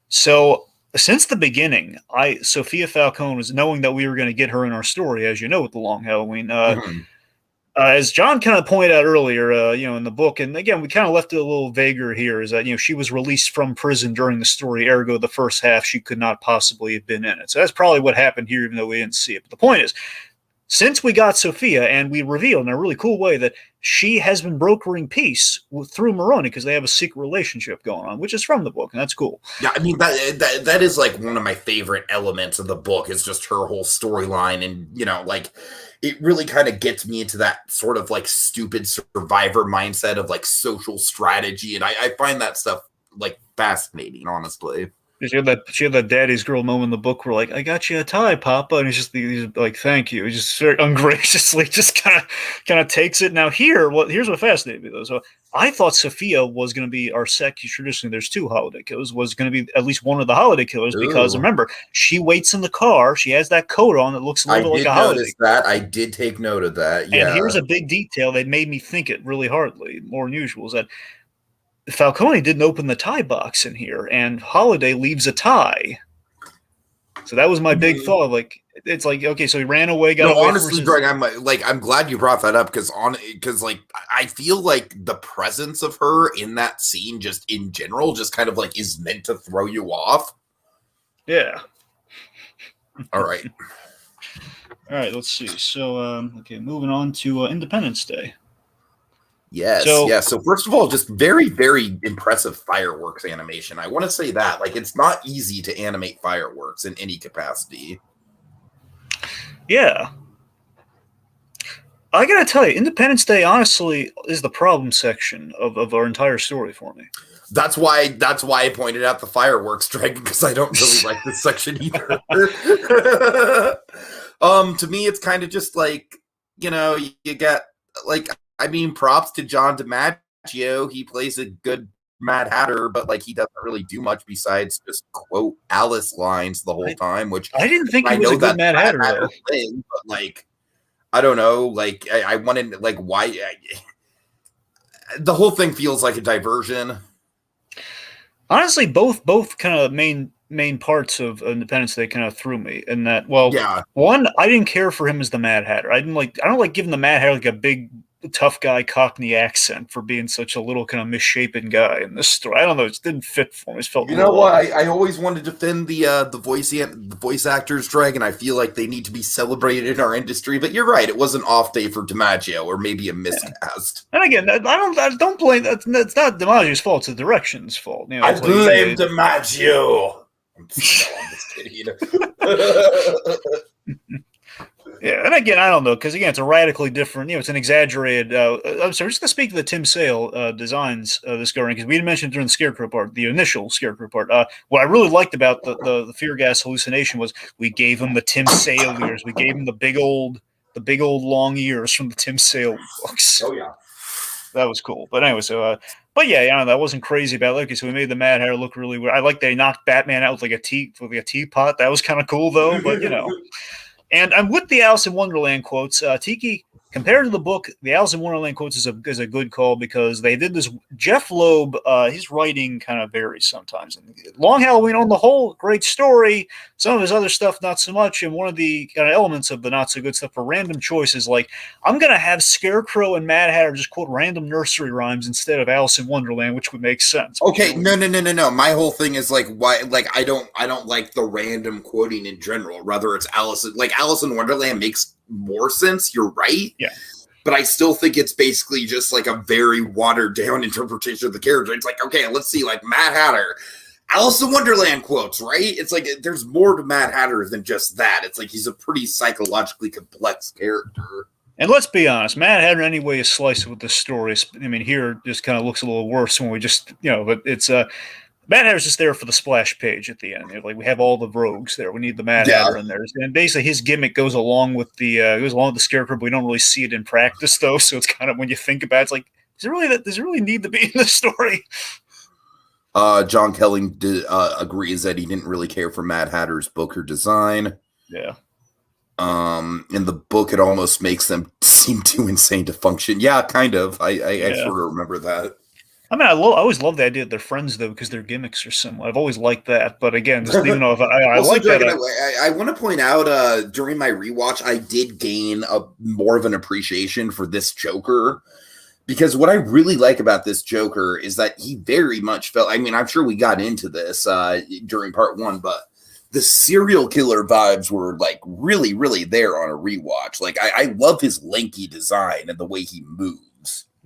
So since the beginning, Sophia Falcone was knowing that we were going to get her in our story, as you know, with the Long Halloween. As John kind of pointed out earlier, in the book, and again, we kind of left it a little vaguer here, is that, she was released from prison during the story, ergo the first half she could not possibly have been in it. So that's probably what happened here, even though we didn't see it. But the point is, since we got Sophia, and we revealed in a really cool way that she has been brokering peace through Moroni because they have a secret relationship going on, which is from the book, and that's cool. Yeah, I mean, that is like one of my favorite elements of the book is just her whole storyline, and like it really kind of gets me into that sort of like stupid survivor mindset of like social strategy, and I find that stuff like fascinating, honestly. She had that daddy's girl moment in the book where, like, I got you a tie, Papa, and he's like, thank you. He just very ungraciously just kind of takes it. Now here's what fascinated me though. So I thought Sophia was going to be our second. Traditionally, there's two holiday killers. Was going to be at least one of the holiday killers because remember, she waits in the car. She has that coat on that looks a little like a holiday. I did take note of that. Yeah. And here's a big detail that made me think it really hardly, more than usual, is that Falcone didn't open the tie box in here, and Holiday leaves a tie. So that was my big thought. Like, it's like, okay, so he ran away. Honestly, Greg, I'm glad you brought that up because like I feel like the presence of her in that scene, just in general, just kind of like is meant to throw you off. Yeah. All right. All right. Let's see. So, okay, moving on to Independence Day. Yes. So first of all, just very, very impressive fireworks animation. I want to say that, like, it's not easy to animate fireworks in any capacity. Yeah. I gotta tell you, Independence Day honestly is the problem section of our entire story for me. That's why I pointed out the fireworks, Dragon, because I don't really like this section either. To me, it's kind of just like, you get like. I mean, props to John DiMaggio. He plays a good Mad Hatter, but like he doesn't really do much besides just quote Alice lines the whole time. Which I didn't think he was a good Mad Hatter thing, but like I don't know. Like I wanted like why the whole thing feels like a diversion. Honestly, both kind of main parts of Independence Day kind of threw me in that. Well, yeah. One, I didn't care for him as the Mad Hatter. I don't like giving the Mad Hatter like a big tough guy Cockney accent for being such a little kind of misshapen guy in this story. I don't know, it just didn't fit for me. It felt I always wanted to defend the voice actors, Dragon. I feel like they need to be celebrated in our industry. But you're right, it was an off day for DiMaggio, or maybe a miscast. And again, I don't blame that's not DiMaggio's fault. It's the direction's fault. I blame DiMaggio. I'm just kidding. Yeah, and again, I don't know, because again, it's a radically different, it's an exaggerated. I'm sorry, just to speak to the Tim Sale designs this going, because we didn't mention during the Scarecrow part, the initial Scarecrow part. What I really liked about the fear gas hallucination was we gave him the Tim Sale ears. We gave him the big old long ears from the Tim Sale books. Oh yeah, that was cool. But anyway, so But yeah, I don't know, I wasn't crazy about it. Okay, so we made the Mad Hatter look really weird. I like they knocked Batman out with like a teapot. That was kind of cool though. But and I'm with the Alice in Wonderland quotes. Tiki, compared to the book, the Alice in Wonderland quotes is a good call because they did this. Jeff Loeb, his writing kind of varies sometimes. And Long Halloween, on the whole, great story. Some of his other stuff, not so much. And one of the kind of elements of the not so good stuff for random choices, like I'm going to have Scarecrow and Mad Hatter just quote random nursery rhymes instead of Alice in Wonderland, which would make sense. Okay, no. My whole thing is like why like I don't like the random quoting in general. Rather it's Alice in Wonderland makes more sense, you're right. Yeah. But I still think it's basically just like a very watered down interpretation of the character. It's like, okay, let's see, like Mad Hatter, Alice in Wonderland quotes, right? It's like there's more to Mad Hatter than just that. It's like he's a pretty psychologically complex character. And let's be honest, Mad Hatter anyway is sliced with this story. I mean, here it just kind of looks a little worse when we just, but it's Mad Hatter's just there for the splash page at the end. Like we have all the rogues there. We need the Mad Hatter in there, and basically his gimmick goes along with the Scarecrow, but we don't really see it in practice though. So it's kind of when you think about it, it's like does it really need to be in this story? John Kelly agrees that he didn't really care for Mad Hatter's book or design. Yeah. In the book, it almost makes them seem too insane to function. Yeah, kind of. I sort of remember that. I mean, I always love the idea that they're friends though, because their gimmicks are similar. I've always liked that, but again, just even though I like Dragon, that, I want to point out during my rewatch, I did gain more of an appreciation for this Joker. Because what I really like about this Joker is that he very much felt. I mean, I'm sure we got into this during part one, but the serial killer vibes were like really, really there on a rewatch. Like I love his lanky design and the way he moves.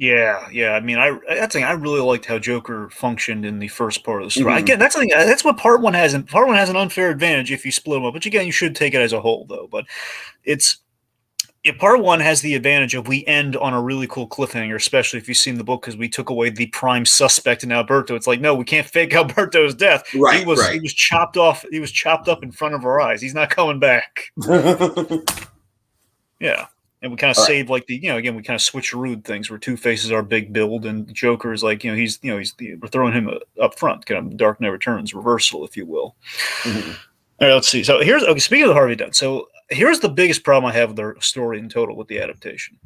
Yeah. I mean, I really liked how Joker functioned in the first part of the story. Again, that's what part one has. And part one has an unfair advantage if you split them up. Which again, you should take it as a whole, though. But part one has the advantage of we end on a really cool cliffhanger, especially if you've seen the book, because we took away the prime suspect in Alberto. It's like, no, we can't fake Alberto's death. Right, he was chopped off. He was chopped up in front of our eyes. He's not coming back. Yeah. And we kind of saved like again, we kind of switcherooed things where Two-Face is our big build and Joker is like, we're throwing him up front, kind of Dark Knight Returns reversal, if you will. Mm-hmm. All right, let's see. So speaking of the Harvey Dent, so here's the biggest problem I have with the story in total with the adaptation.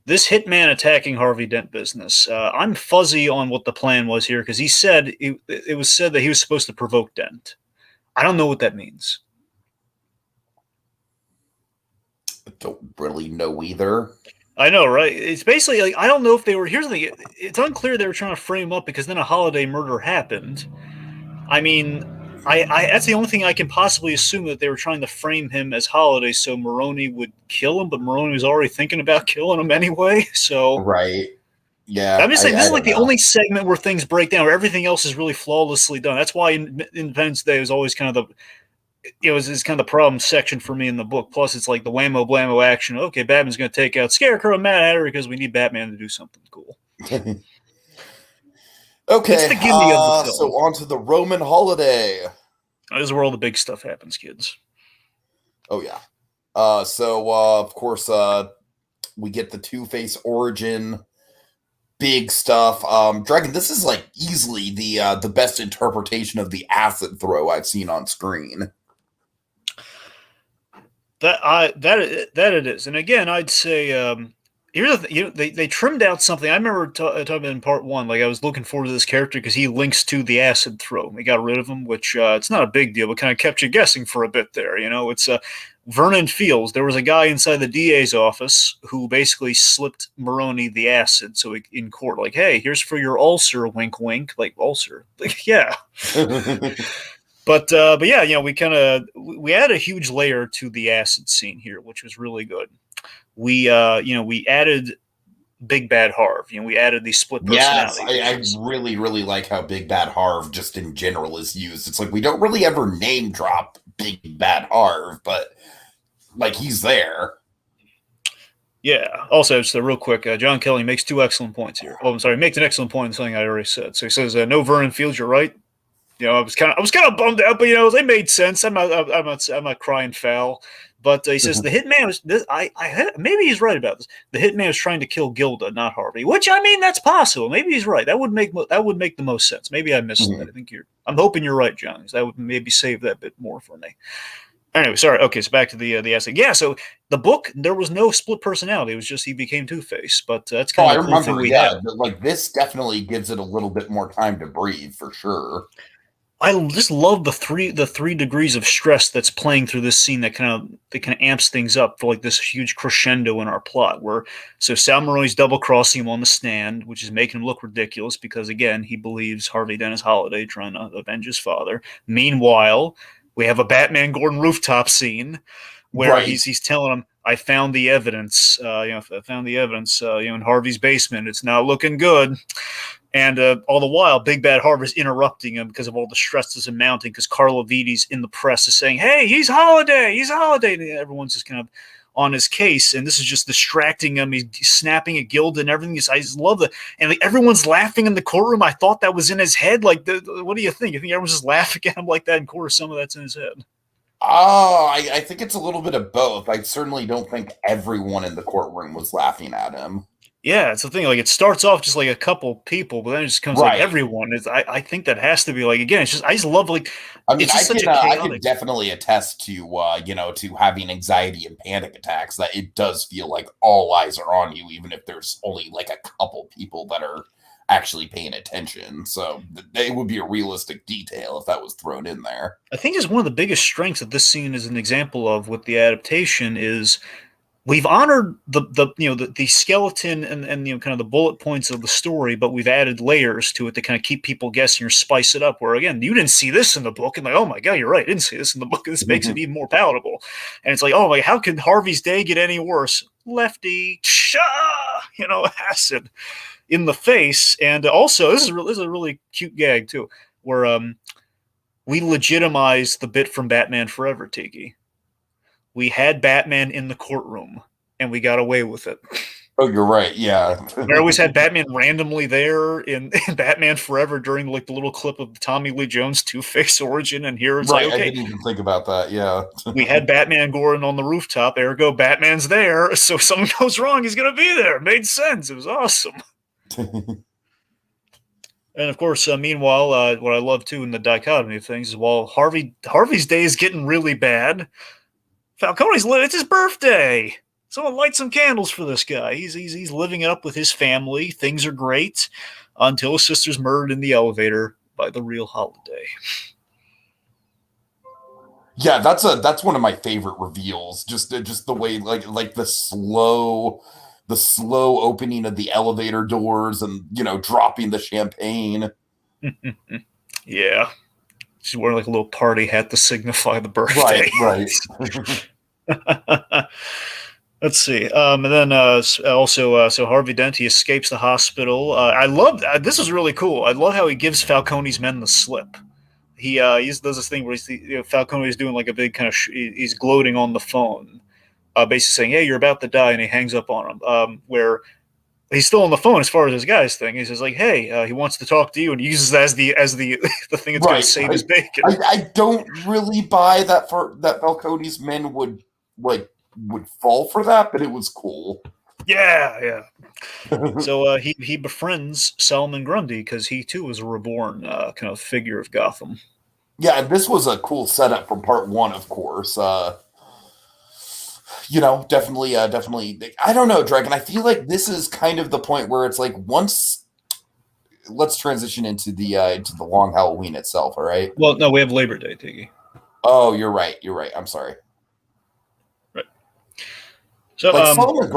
This hitman attacking Harvey Dent business. I'm fuzzy on what the plan was here because he said it was said that he was supposed to provoke Dent. I don't know what that means. I don't really know either. I know, right? It's basically like I don't know if they were. Here's the thing: it's unclear they were trying to frame him up because then a holiday murder happened. I mean, I that's the only thing I can possibly assume, that they were trying to frame him as Holiday so Maroni would kill him, but Maroni was already thinking about killing him anyway. So right, yeah. I'm just saying this is like the only segment where things break down, where everything else is really flawlessly done. That's why Independence Day was always kind of it's kind of the problem section for me in the book. Plus, it's like the whammo blammo action. Okay, Batman's going to take out Scarecrow and Mad Hatter because we need Batman to do something cool. Okay, it's the gimme of the film. So on to the Roman holiday. This is where all the big stuff happens, kids. Oh, yeah. So, of course, we get the Two-Face origin. Big stuff. Dragon, this is like easily the best interpretation of the acid throw I've seen on screen. That it is. And again, I'd say here's the thing, they trimmed out something. I remember talking about in part one, like I was looking forward to this character because he links to the acid throw. They got rid of him, which it's not a big deal, but kind of kept you guessing for a bit there. It's Vernon Fields. There was a guy inside the DA's office who basically slipped Maroni the acid. So in court, like, hey, here's for your ulcer, wink, wink, like ulcer. Like, yeah. But yeah, we add a huge layer to the acid scene here, which was really good. We added Big Bad Harv. We added these split personality. Yes, I really, really like how Big Bad Harv just in general is used. It's like we don't really ever name drop Big Bad Harv, but like he's there. Yeah. Also, just real quick, John Kelly makes two excellent points here. Oh, I'm sorry, makes an excellent point in something I already said. So he says, "No Vernon Fields, you're right." I was kind of bummed out, but they made sense. I'm not crying foul. But he says the hitman was. Maybe he's right about this. The hitman was trying to kill Gilda, not Harvey. Which I mean, that's possible. Maybe he's right. That would make the most sense. Maybe I missed that. I think you're. I'm hoping you're right, John. That would maybe save that bit more for me. Anyway, sorry. Okay, so back to the essay. Yeah, so the book there was no split personality. It was just he became Two-Face. But that's kind of the cool thing we have. Like this definitely gives it a little bit more time to breathe for sure. I just love the three degrees of stress that's playing through this scene that kind of amps things up for like this huge crescendo in our plot. Where so Sal Marone's double crossing him on the stand, which is making him look ridiculous because again he believes Harvey Dennis Holiday trying to avenge his father. Meanwhile, we have a Batman Gordon rooftop scene where he's telling him, "I found the evidence. I found the evidence. In Harvey's basement. It's not looking good." And all the while, Big Bad Harvey's interrupting him because of all the stress that's mounting because Carlo Vitti's in the press is saying, hey, he's Holiday. And everyone's just kind of on his case. And this is just distracting him. He's snapping at Gilda and everything. I just love that. And like, everyone's laughing in the courtroom. I thought that was in his head. Like, what do you think? You think everyone's just laughing at him like that? And of course, some of that's in his head. Oh, I think it's a little bit of both. I certainly don't think everyone in the courtroom was laughing at him. Yeah, it's the thing. Like it starts off just like a couple people, but then it just comes like everyone. I think that has to be like again. It's just I just love like. I mean, I can definitely attest to to having anxiety and panic attacks. That it does feel like all eyes are on you, even if there's only like a couple people that are actually paying attention. So it would be a realistic detail if that was thrown in there. I think is one of the biggest strengths that this scene is an example of with the adaptation is. We've honored the skeleton and kind of the bullet points of the story, but we've added layers to it to kind of keep people guessing or spice it up. Where again, you didn't see this in the book, and like, oh my god, you're right, I didn't see this in the book. This makes it even more palatable. And it's like, oh, like how could Harvey's day get any worse? Lefty, acid in the face, and also this is a really cute gag too, where we legitimize the bit from Batman Forever, Tiki. We had Batman in the courtroom, and we got away with it. Oh, you're right. Yeah, we always had Batman randomly there in Batman Forever during like the little clip of Tommy Lee Jones Two-Face origin, and here it's like, okay, I didn't even think about that. Yeah, we had Batman Gordon on the rooftop. Ergo, Batman's there. So if something goes wrong, he's gonna be there. It made sense. It was awesome. And of course, meanwhile, what I love too in the dichotomy of things is while Harvey's day is getting really bad. Falcone's it's his birthday. Someone light some candles for this guy. He's living it up with his family. Things are great until his sister's murdered in the elevator by the real Holiday. Yeah, that's one of my favorite reveals. Just the way like the slow opening of the elevator doors and dropping the champagne. Yeah. She's wearing like a little party hat to signify the birthday. Right. Let's see. And then also, so Harvey Dente escapes the hospital. I love this is really cool. I love how he gives Falcone's men the slip. He does this thing where Falcone is doing like a big kind of he's gloating on the phone, basically saying, "Hey, you're about to die," and he hangs up on him. Where he's still on the phone as far as his guy's thing. He says like, "Hey, he wants to talk to you," and he uses that as the the thing that's going to save his bacon. I don't really buy that that Falcone's men would fall for that, but it was cool. Yeah. So he befriends Solomon Grundy because he too is a reborn kind of figure of Gotham. Yeah, and this was a cool setup from part one, of course. Definitely. I don't know, Dragon. I feel like this is kind of the point where it's like once. Let's transition into the long Halloween itself. All right. Well, no, we have Labor Day, Tiggy. Oh, you're right. I'm sorry. Right. So, Solomon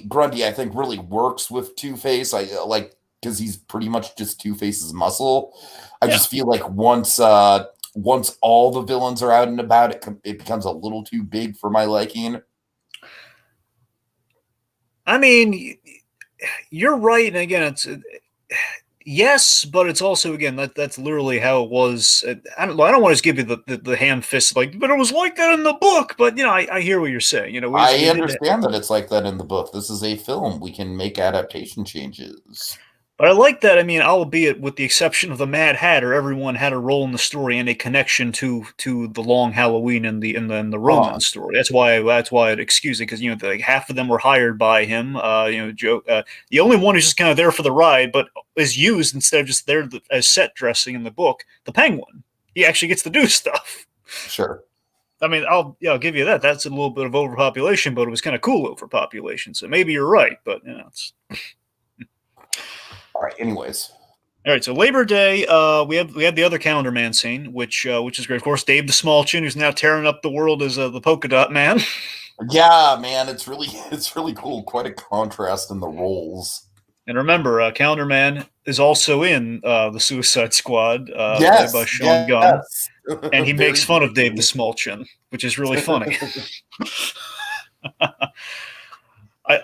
Grundy, I think, really works with Two-Face. Because he's pretty much just Two-Face's muscle. I just feel like once all the villains are out and about, it becomes a little too big for my liking. I mean, you're right, and again, it's yes, but it's also again that's literally how it was. I don't want to give you the ham fist but it was like that in the book. But I hear what you're saying. I understand that it's like that in the book. This is a film. We can make adaptation changes. But I like that. I mean, albeit with the exception of the Mad Hatter, everyone had a role in the story and a connection to the Long Halloween and the Roman story. That's why it excused it, because like half of them were hired by him. Joe, the only one who's just kind of there for the ride, but is used instead of just there as set dressing in the book. The Penguin, he actually gets to do stuff. Sure. I mean, I'll give you that. That's a little bit of overpopulation, but it was kind of cool overpopulation. So maybe you're right, but it's. All right. Anyways. All right, so Labor Day, we have the other Calendar Man scene, which is great. Of course, Dave the Small Chin, who's now tearing up the world as the Polka Dot Man. Yeah, man, it's really cool. Quite a contrast in the roles. And remember, Calendar Man is also in the Suicide Squad, Yes, played by Sean Gunn, and he Very makes fun of Dave funny. the Small Chin, which is really funny.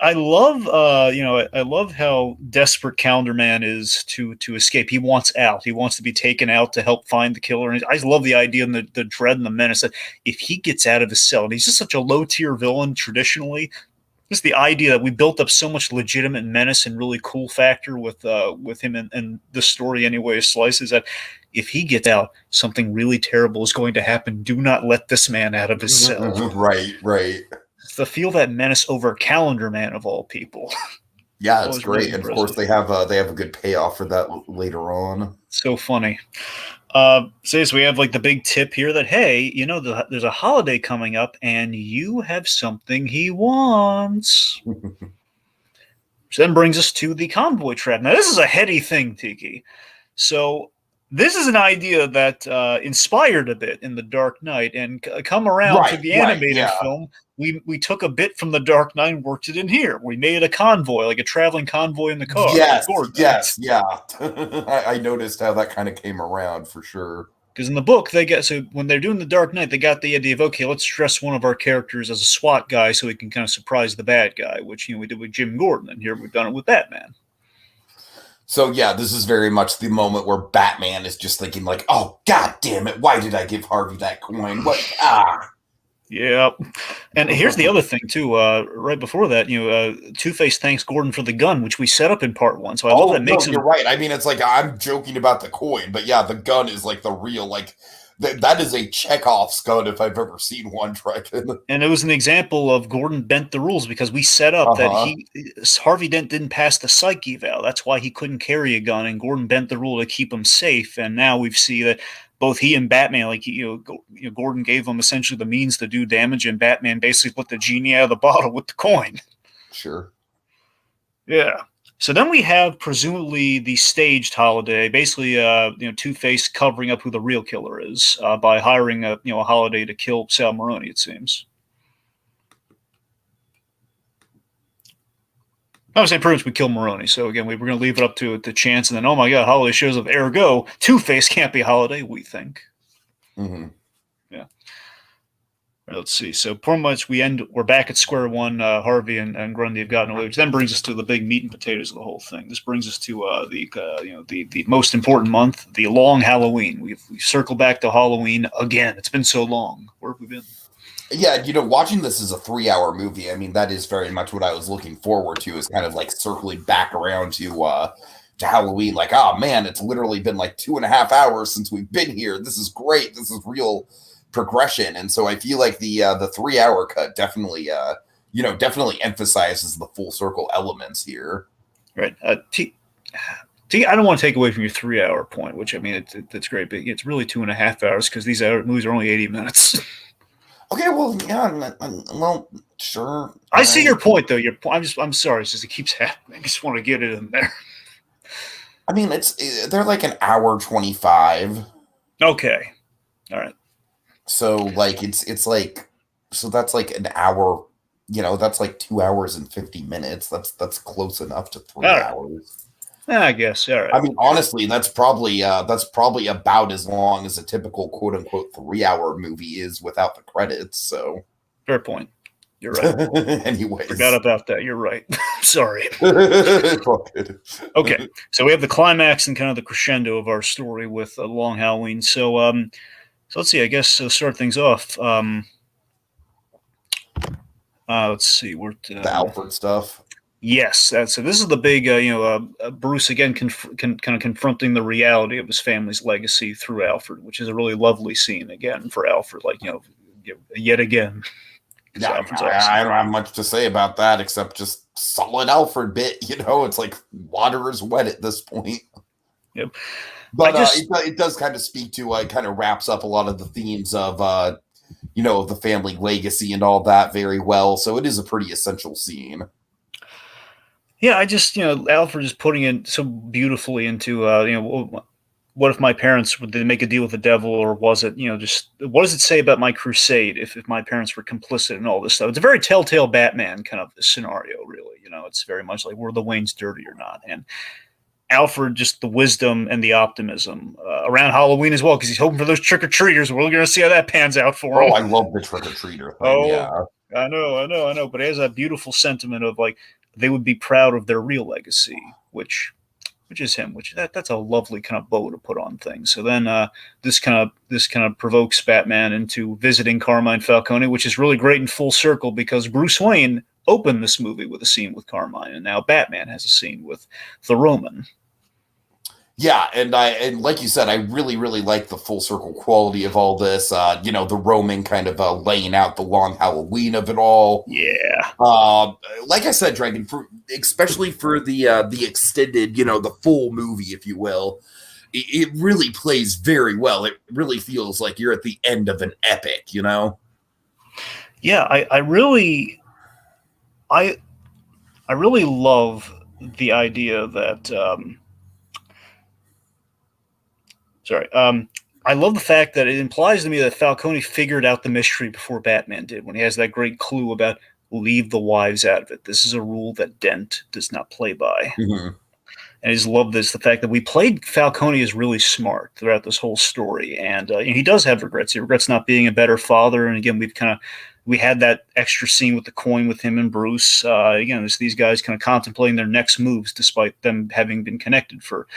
I love I love how desperate Calendar Man is to escape. He wants out. He wants to be taken out to help find the killer. And I love the idea and the dread and the menace that if he gets out of his cell, and he's just such a low tier villain traditionally. Just the idea that we built up so much legitimate menace and really cool factor with him and the story anyway slices that if he gets out, something really terrible is going to happen. Do not let this man out of his cell. Right. To feel that menace over Calendar Man of all people. Yeah, it's great, really and of course they have a good payoff for that later on. So funny. So we have like the big tip here that hey, there's a holiday coming up, and you have something he wants. So then brings us to the Convoy Trap. Now this is a heady thing, Tiki. So this is an idea that inspired a bit in The Dark Knight, and come around to the animated film. We took a bit from The Dark Knight and worked it in here. We made a convoy, like a traveling convoy in the car. Yes, yeah. I noticed how that kind of came around for sure. Because in the book, when they're doing The Dark Knight, they got the idea of, okay, let's dress one of our characters as a SWAT guy so he can kind of surprise the bad guy, which we did with Jim Gordon, and here we've done it with Batman. So yeah, this is very much the moment where Batman is just thinking like, "Oh God damn it! Why did I give Harvey that coin? What? Yeah, and here's the other thing too. Right before that, Two-Face thanks Gordon for the gun, which we set up in part 1. So I love that makes him. You're right. I mean, it's like I'm joking about the coin, but yeah, the gun is like the real that is a Chekhov's gun if I've ever seen one. And it was an example of Gordon bent the rules because we set up that Harvey Dent didn't pass the psych eval. That's why he couldn't carry a gun, and Gordon bent the rule to keep him safe. And now we see that both he and Batman, Gordon gave him essentially the means to do damage, and Batman basically put the genie out of the bottle with the coin. Sure. Yeah. So then we have presumably the staged holiday, basically, Two-Face covering up who the real killer is by hiring a holiday to kill Sal Maroni. It seems. I would say pretty much we kill Maroni. So again, we're going to leave it up to chance, and then oh my God, holiday shows up. Ergo, Two-Face can't be holiday. We think. Mm-hmm. Yeah. Let's see. So pretty much we're back at square one. Harvey and Grundy have gotten away, which then brings us to the big meat and potatoes of the whole thing. This brings us to the most important month, the long Halloween. We've circled back to Halloween again. It's been so long. Where have we been? Yeah, watching this as a 3-hour movie, I mean, that is very much what I was looking forward to, is kind of like circling back around to Halloween. Like, oh man, it's literally been like 2.5 hours since we've been here. This is great. This is real progression. And so I feel like the 3-hour cut definitely emphasizes the full circle elements here. Right. I don't want to take away from your 3-hour point, which I mean it's great, but it's really 2.5 hours because these movies are only 80 minutes. Okay, well, yeah, well, sure. I see your point, though. I'm sorry, it's just it keeps happening. I just want to get it in there. I mean, they're like an hour 25. Okay, all right. So like it's like, so that's like an hour. That's like 2 hours and 50 minutes. That's close enough to 3 hours. I guess. All right. I mean, honestly, that's probably about as long as a typical quote unquote 3-hour movie is without the credits. So fair point. You're right. Anyways, forgot about that. You're right. Sorry. Okay, so we have the climax and kind of the crescendo of our story with Long Halloween. So let's see. I guess to start things off. Let's see. The Alfred stuff. Yes, so this is the big, Bruce again kind of confronting the reality of his family's legacy through Alfred, which is a really lovely scene again for Alfred. Like yet again, because Yeah, Alfred's awesome. I don't have much to say about that except just solid Alfred bit. It's like water is wet at this point. Yep. I But just it does kind of speak to kind of wraps up a lot of the themes of the family legacy and all that very well. So it is a pretty essential scene. Yeah, I just Alfred is putting it so beautifully into what if my parents would they make a deal with the devil, or was it just what does it say about my crusade if my parents were complicit in all this stuff? It's a very telltale Batman kind of scenario, really. It's very much like were the Waynes dirty or not, and Alfred just the wisdom and the optimism around Halloween as well because he's hoping for those trick or treaters. We're going to see how that pans out for him. Oh, I love the trick or treater thing. Oh, Yeah. I know. But it has that beautiful sentiment of like they would be proud of their real legacy, which is him. That's a lovely kind of bow to put on things. So then this kind of provokes Batman into visiting Carmine Falcone, which is really great in full circle because Bruce Wayne opened this movie with a scene with Carmine, and now Batman has a scene with the Roman. Yeah, and like you said, I really, really like the full circle quality of all this. The Roman kind of laying out the long Halloween of it all. Yeah. Like I said, Dragon, especially for the extended, the full movie, if you will, it really plays very well. It really feels like you're at the end of an epic. Yeah, I really love the idea that I love the fact that it implies to me that Falcone figured out the mystery before Batman did when he has that great clue about leave the wives out of it. This is a rule that Dent does not play by. Mm-hmm. And I just love this, the fact that we played Falcone as really smart throughout this whole story. And he does have regrets. He regrets not being a better father. And again, we had that extra scene with the coin with him and Bruce. Again, it's these guys kind of contemplating their next moves despite them having been connected for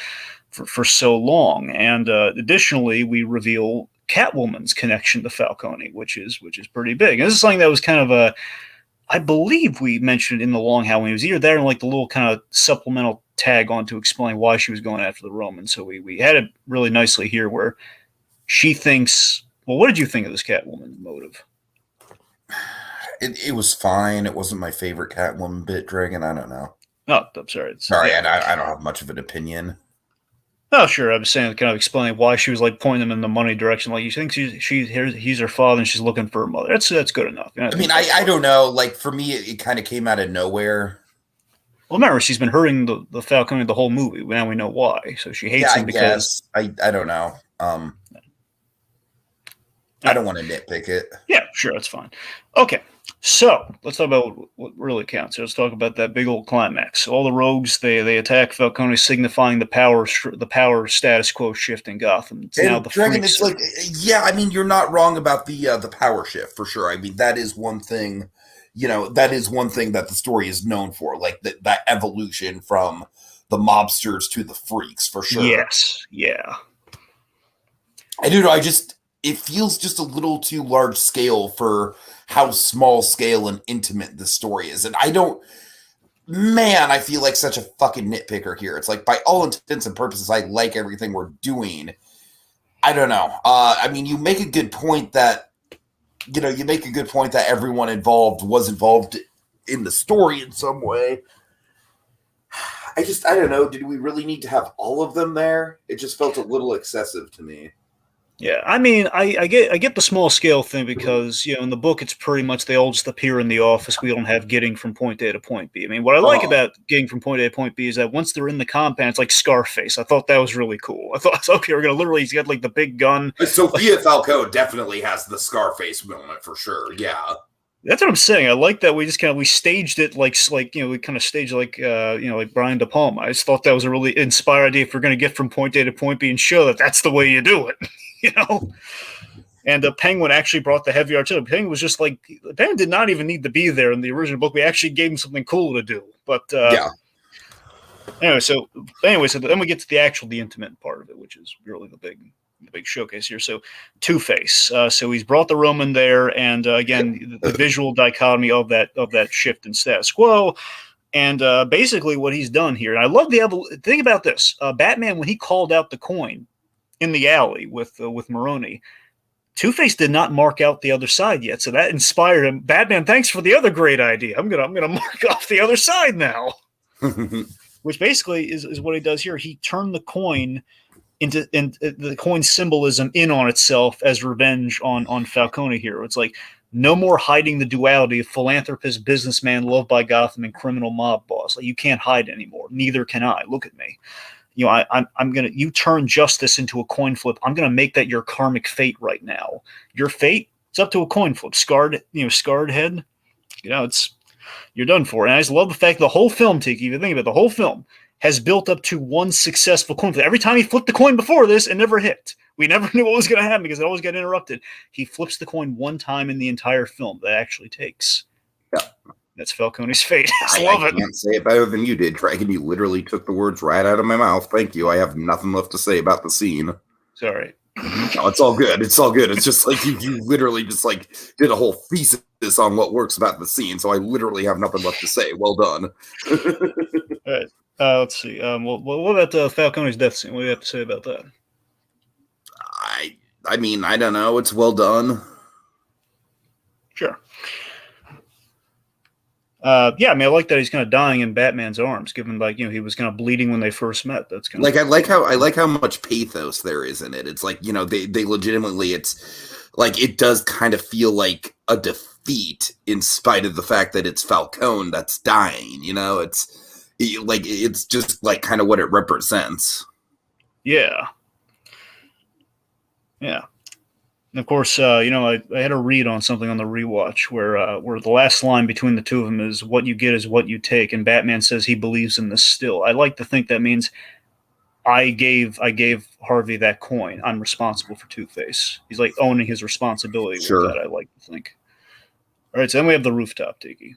so long. And additionally, we reveal Catwoman's connection to Falcone, which is pretty big. And this is something that was kind of I believe we mentioned in the Long Halloween. It was either there in like the little kind of supplemental tag on to explain why she was going after the Roman. So we had it really nicely here where she thinks, well, what did you think of this Catwoman motive? It was fine. It wasn't my favorite Catwoman bit, Dragon. I don't know. Oh, I'm sorry. Sorry, yeah. I don't have much of an opinion. Oh, sure. I was saying, kind of explaining why she was like pointing them in the money direction. Like you think he's her father, and she's looking for her mother. That's good enough. I mean, I don't know. Like for me, it kind of came out of nowhere. Well, remember, she's been hurting the Falcone the whole movie. Now we know why. So she hates him because I don't know. I don't want to nitpick it. Yeah, sure, that's fine. Okay, so let's talk about what really counts. Let's talk about that big old climax. All the rogues they attack Falcone, signifying the power status quo shift in Gotham. It's now the Dragon. It's like, yeah, I mean, you're not wrong about the power shift for sure. I mean, that is one thing. That is one thing that the story is known for, like that evolution from the mobsters to the freaks, for sure. Yes, yeah. I do know. It feels just a little too large scale for how small scale and intimate the story is. And I feel like such a fucking nitpicker here. It's like, by all intents and purposes, I like everything we're doing. I don't know. I mean, you make a good point that, everyone involved was involved in the story in some way. I don't know. Did we really need to have all of them there? It just felt a little excessive to me. Yeah, I mean, I get the small scale thing because in the book it's pretty much they all just appear in the office. We don't have getting from point A to point B. I mean, what I like about getting from point A to point B is that once they're in the compound, it's like Scarface. I thought that was really cool. I thought, okay, we're gonna literally he's got like the big gun. Sophia Falcone definitely has the Scarface moment for sure. Yeah. That's what I'm saying. I like that we staged it like we kind of staged like Brian De Palma. I just thought that was a really inspired idea if we're going to get from point A to point B and show that that's the way you do it. And the Penguin actually brought the heavy artillery. Penguin was just like Penguin did not even need to be there in the original book. We actually gave him something cool to do. But yeah. Anyway, so then we get to the intimate part of it, which is really the big showcase here. So Two-Face. So he's brought the Roman there, and again, the visual dichotomy of that shift in status quo. And basically what he's done here, and I love the thing about this, Batman, when he called out the coin in the alley with Maroni, Two-Face did not mark out the other side yet, so that inspired him. Batman, thanks for the other great idea. I'm gonna mark off the other side now. Which basically is what he does here. He turned the coin into the coin symbolism in on itself as revenge on Falcone here. It's like no more hiding the duality of philanthropist, businessman, loved by Gotham, and criminal mob boss. Like, you can't hide anymore. Neither can I. Look at me. You know, I'm gonna. You turn justice into a coin flip. I'm gonna make that your karmic fate right now. Your fate, it's up to a coin flip. Scarred head. You know, you're done for. And I just love the fact the whole film, Tiki, if you think about it, the whole film has built up to one successful coin flip. Every time he flipped the coin before this, it never hit. We never knew what was going to happen because it always got interrupted. He flips the coin one time in the entire film that actually takes. Yeah. That's Falcone's fate. I love it. I can't say it better than you did, Dragon. You literally took the words right out of my mouth. Thank you. I have nothing left to say about the scene. Sorry. No, it's all good. It's all good. It's just like you literally just like did a whole thesis on what works about the scene. So I literally have nothing left to say. Well done. All right. Let's see. What about Falcone's death scene? What do you have to say about that? I mean, I don't know. It's well done. Sure. Yeah, I mean, I like that he's kind of dying in Batman's arms, given like he was kind of bleeding when they first met. That's kind of like I like how much pathos there is in it. It's like they legitimately, it's like it does kind of feel like a defeat in spite of the fact that it's Falcone that's dying. It's just like kind of what it represents. Yeah. Yeah. And of course, I had a read on something on the rewatch where the last line between the two of them is "What you get is what you take," and Batman says he believes in this still. I like to think that means I gave Harvey that coin. I'm responsible for Two-Face. He's like owning his responsibility Sure. with that. I like to think. All right, so then we have the rooftop, Tiki.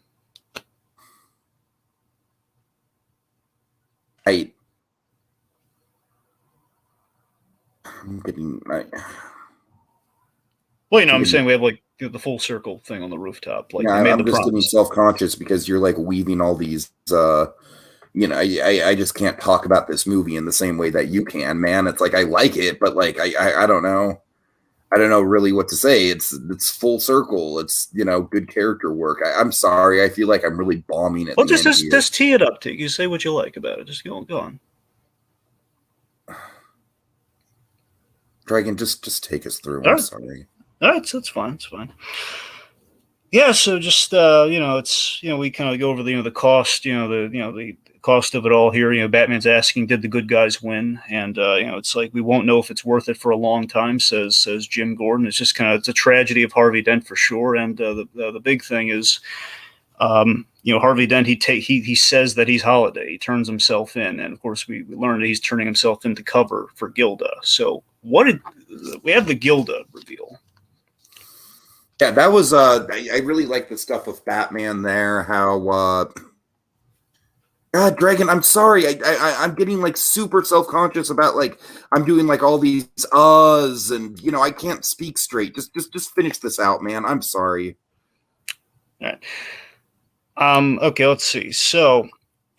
I'm getting Well, I'm saying we have like the full circle thing on the rooftop. Like, I'm just getting self-conscious because you're like weaving all these. I just can't talk about this movie in the same way that you can, man. It's like I like it, but like I don't know. I don't know really what to say. It's full circle. It's good character work. I'm sorry. I feel like I'm really bombing it. Well, just tee it up, Tiki. You say what you like about it. Just go on. Dragon, just take us through. I'm sorry. That's fine. It's fine. Yeah, so just it's we kind of go over the cost, the cost of it all here. Batman's asking, did the good guys win? And it's like we won't know if it's worth it for a long time, says Jim Gordon. It's just it's a tragedy of Harvey Dent for sure. And the big thing is, Harvey Dent, he says that he's Holiday. He turns himself in, and of course we learned that he's turning himself into cover for Gilda. So we have the Gilda reveal. Yeah, that was I really like the stuff with Batman there. How God, Dragon, I'm sorry. I'm getting like super self-conscious about like I'm doing like all these uhs and I can't speak straight. Just finish this out, man. I'm sorry. All right. Okay, let's see. So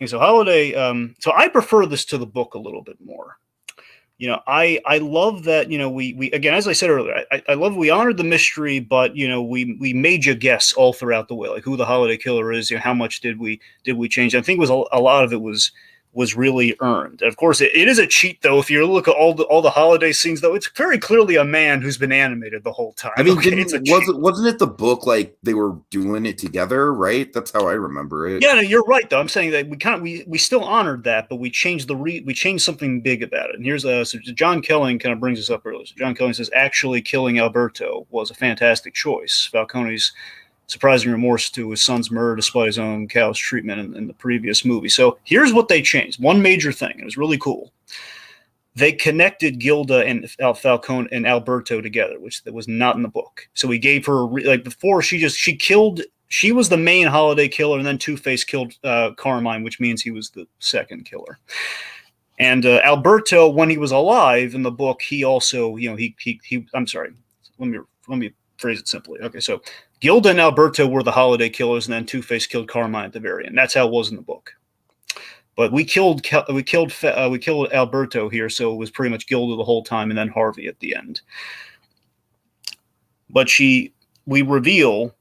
Holiday, so I prefer this to the book a little bit more. I love that, we again, as I said earlier, I love we honored the mystery, but we made you guess all throughout the way, like who the Holiday Killer is, how much did we change? I think it was a lot of it was really earned. And of course, it is a cheat though. If you look at all the Holiday scenes, though, it's very clearly a man who's been animated the whole time. I mean, wasn't it the book like they were doing it together, right? That's how I remember it. Yeah, no, you're right though. I'm saying that we still honored that, but we changed we changed something big about it. And here's so John Kelling kind of brings this up earlier. So John Kelling says actually killing Alberto was a fantastic choice. Falcone's surprising remorse to his son's murder despite his own callous treatment in the previous movie. So here's what they changed. One major thing. It was really cool. They connected Gilda and Falcone and Alberto together, which was not in the book. So we gave her before she was the main Holiday killer, and then Two-Face killed Carmine, which means he was the second killer. And Alberto, when he was alive in the book, he also, I'm sorry, let me phrase it simply. Okay, so Gilda and Alberto were the holiday killers, and then Two-Face killed Carmine at the very end. That's how it was in the book. But we killed Alberto here, so it was pretty much Gilda the whole time, and then Harvey at the end. But we reveal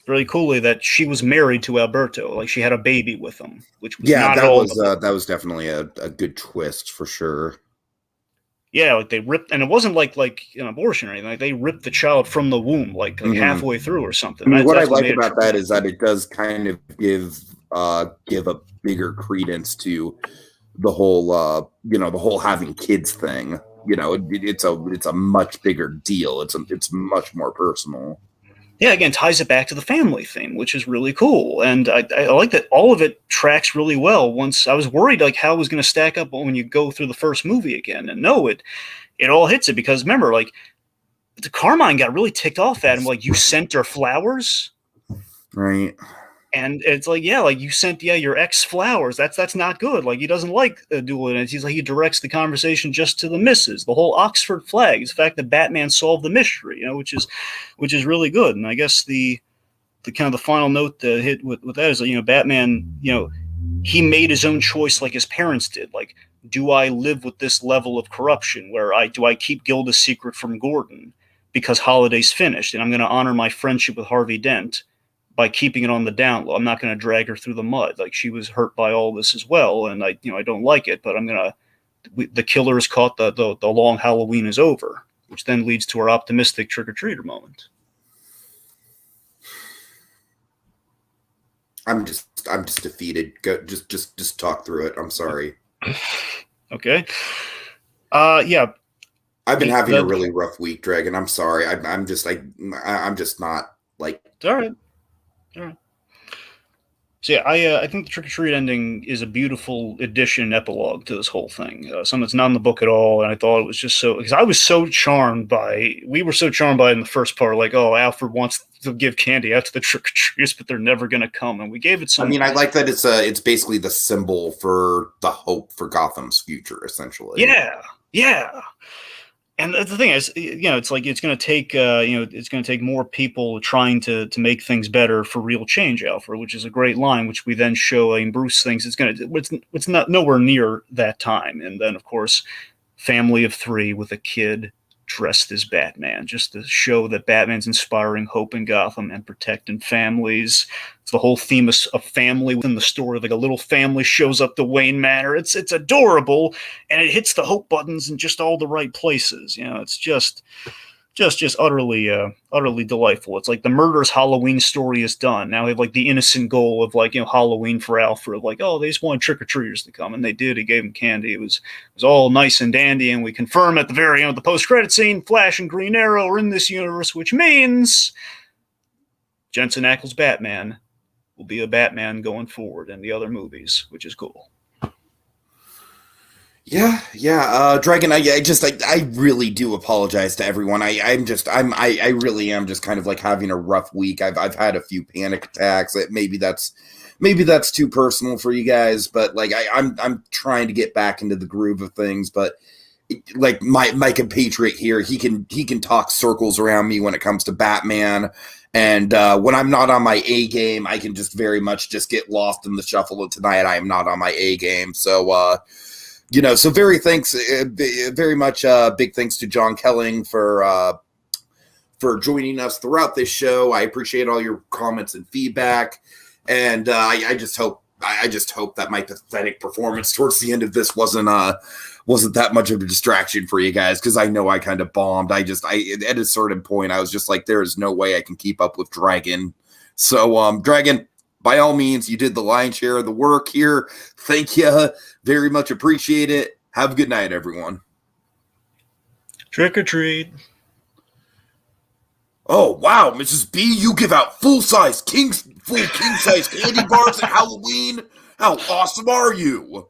very coolly that she was married to Alberto, like she had a baby with him, which was not at all. That was definitely a good twist for sure. Yeah, like they ripped, and it wasn't like an abortion or anything. Like they ripped the child from the womb, like halfway through or something. I mean, what I like about that is that it does kind of give a bigger credence to the whole, the whole having kids thing. It's a much bigger deal. It's much more personal. Yeah, again, ties it back to the family theme, which is really cool. And I like that all of it tracks really well. Once I was worried like how it was going to stack up when you go through the first movie again. And no, it all hits it, because remember, like the Carmine got really ticked off at him, like, you sent her flowers. Right. And it's like, yeah, like you sent your ex flowers. That's not good. Like he doesn't like dueling. And he's like, he directs the conversation just to the misses. The whole Oxford flag is the fact that Batman solved the mystery, which is really good. And I guess the kind of the final note to hit with that is, Batman, he made his own choice like his parents did. Like, do I live with this level of corruption where I keep Gilda's secret from Gordon because Holiday's finished, and I'm going to honor my friendship with Harvey Dent by keeping it on the down low. I'm not going to drag her through the mud. Like, she was hurt by all this as well, and I don't like it, but the killer is caught, the long Halloween is over, which then leads to our optimistic trick-or-treater moment. I'm just defeated. Go, just talk through it. I'm sorry. Okay. Yeah. I've been having a really rough week, Dragon. I'm sorry. I'm just not like. It's all right. All right. So yeah, I think the Trick or Treat ending is a beautiful addition, epilogue to this whole thing. Something that's not in the book at all, and I thought it was just because we were so charmed by it in the first part. Like, oh, Alfred wants to give candy out to the trick or treaters, but they're never going to come, and we gave it some. I mean, I like that it's basically the symbol for the hope for Gotham's future, essentially. Yeah. And the thing is, it's like it's going to take more people trying to make things better for real change, Alfred, which is a great line, which we then show. Bruce thinks it's not nowhere near that time, and then of course, family of three with a kid dressed as Batman, just to show that Batman's inspiring hope in Gotham and protecting families. It's the whole theme of family within the story. Like a little family shows up to Wayne Manor. It's adorable, and it hits the hope buttons in just all the right places. It's just utterly delightful. It's like the murderous Halloween story is done. Now we have like the innocent goal of Halloween for Alfred. Like, oh, they just wanted trick-or-treaters to come, and they did. He gave them candy. It was all nice and dandy, and we confirm at the very end of the post-credit scene, Flash and Green Arrow are in this universe, which means Jensen Ackles' Batman will be a Batman going forward in the other movies, which is cool. Yeah. Dragon, I really do apologize to everyone. I really am just kind of like having a rough week. I've had a few panic attacks. Maybe that's too personal for you guys, but like I'm trying to get back into the groove of things. But like my compatriot here, he can talk circles around me when it comes to Batman. And when I'm not on my A game, I can just very much just get lost in the shuffle. And tonight I am not on my A game. So, so very much big thanks to John Kelling for joining us throughout this show. I appreciate all your comments and feedback, and I just hope that my pathetic performance towards the end of this wasn't that much of a distraction for you guys, because I know I kind of bombed. At a certain point I was just like, there is no way I can keep up with Dragon. So Dragon, by all means, you did the lion's share of the work here. Thank you. Very much appreciate it. Have a good night, everyone. Trick or treat. Oh, wow, Mrs. B, you give out full king-size candy bars at Halloween? How awesome are you?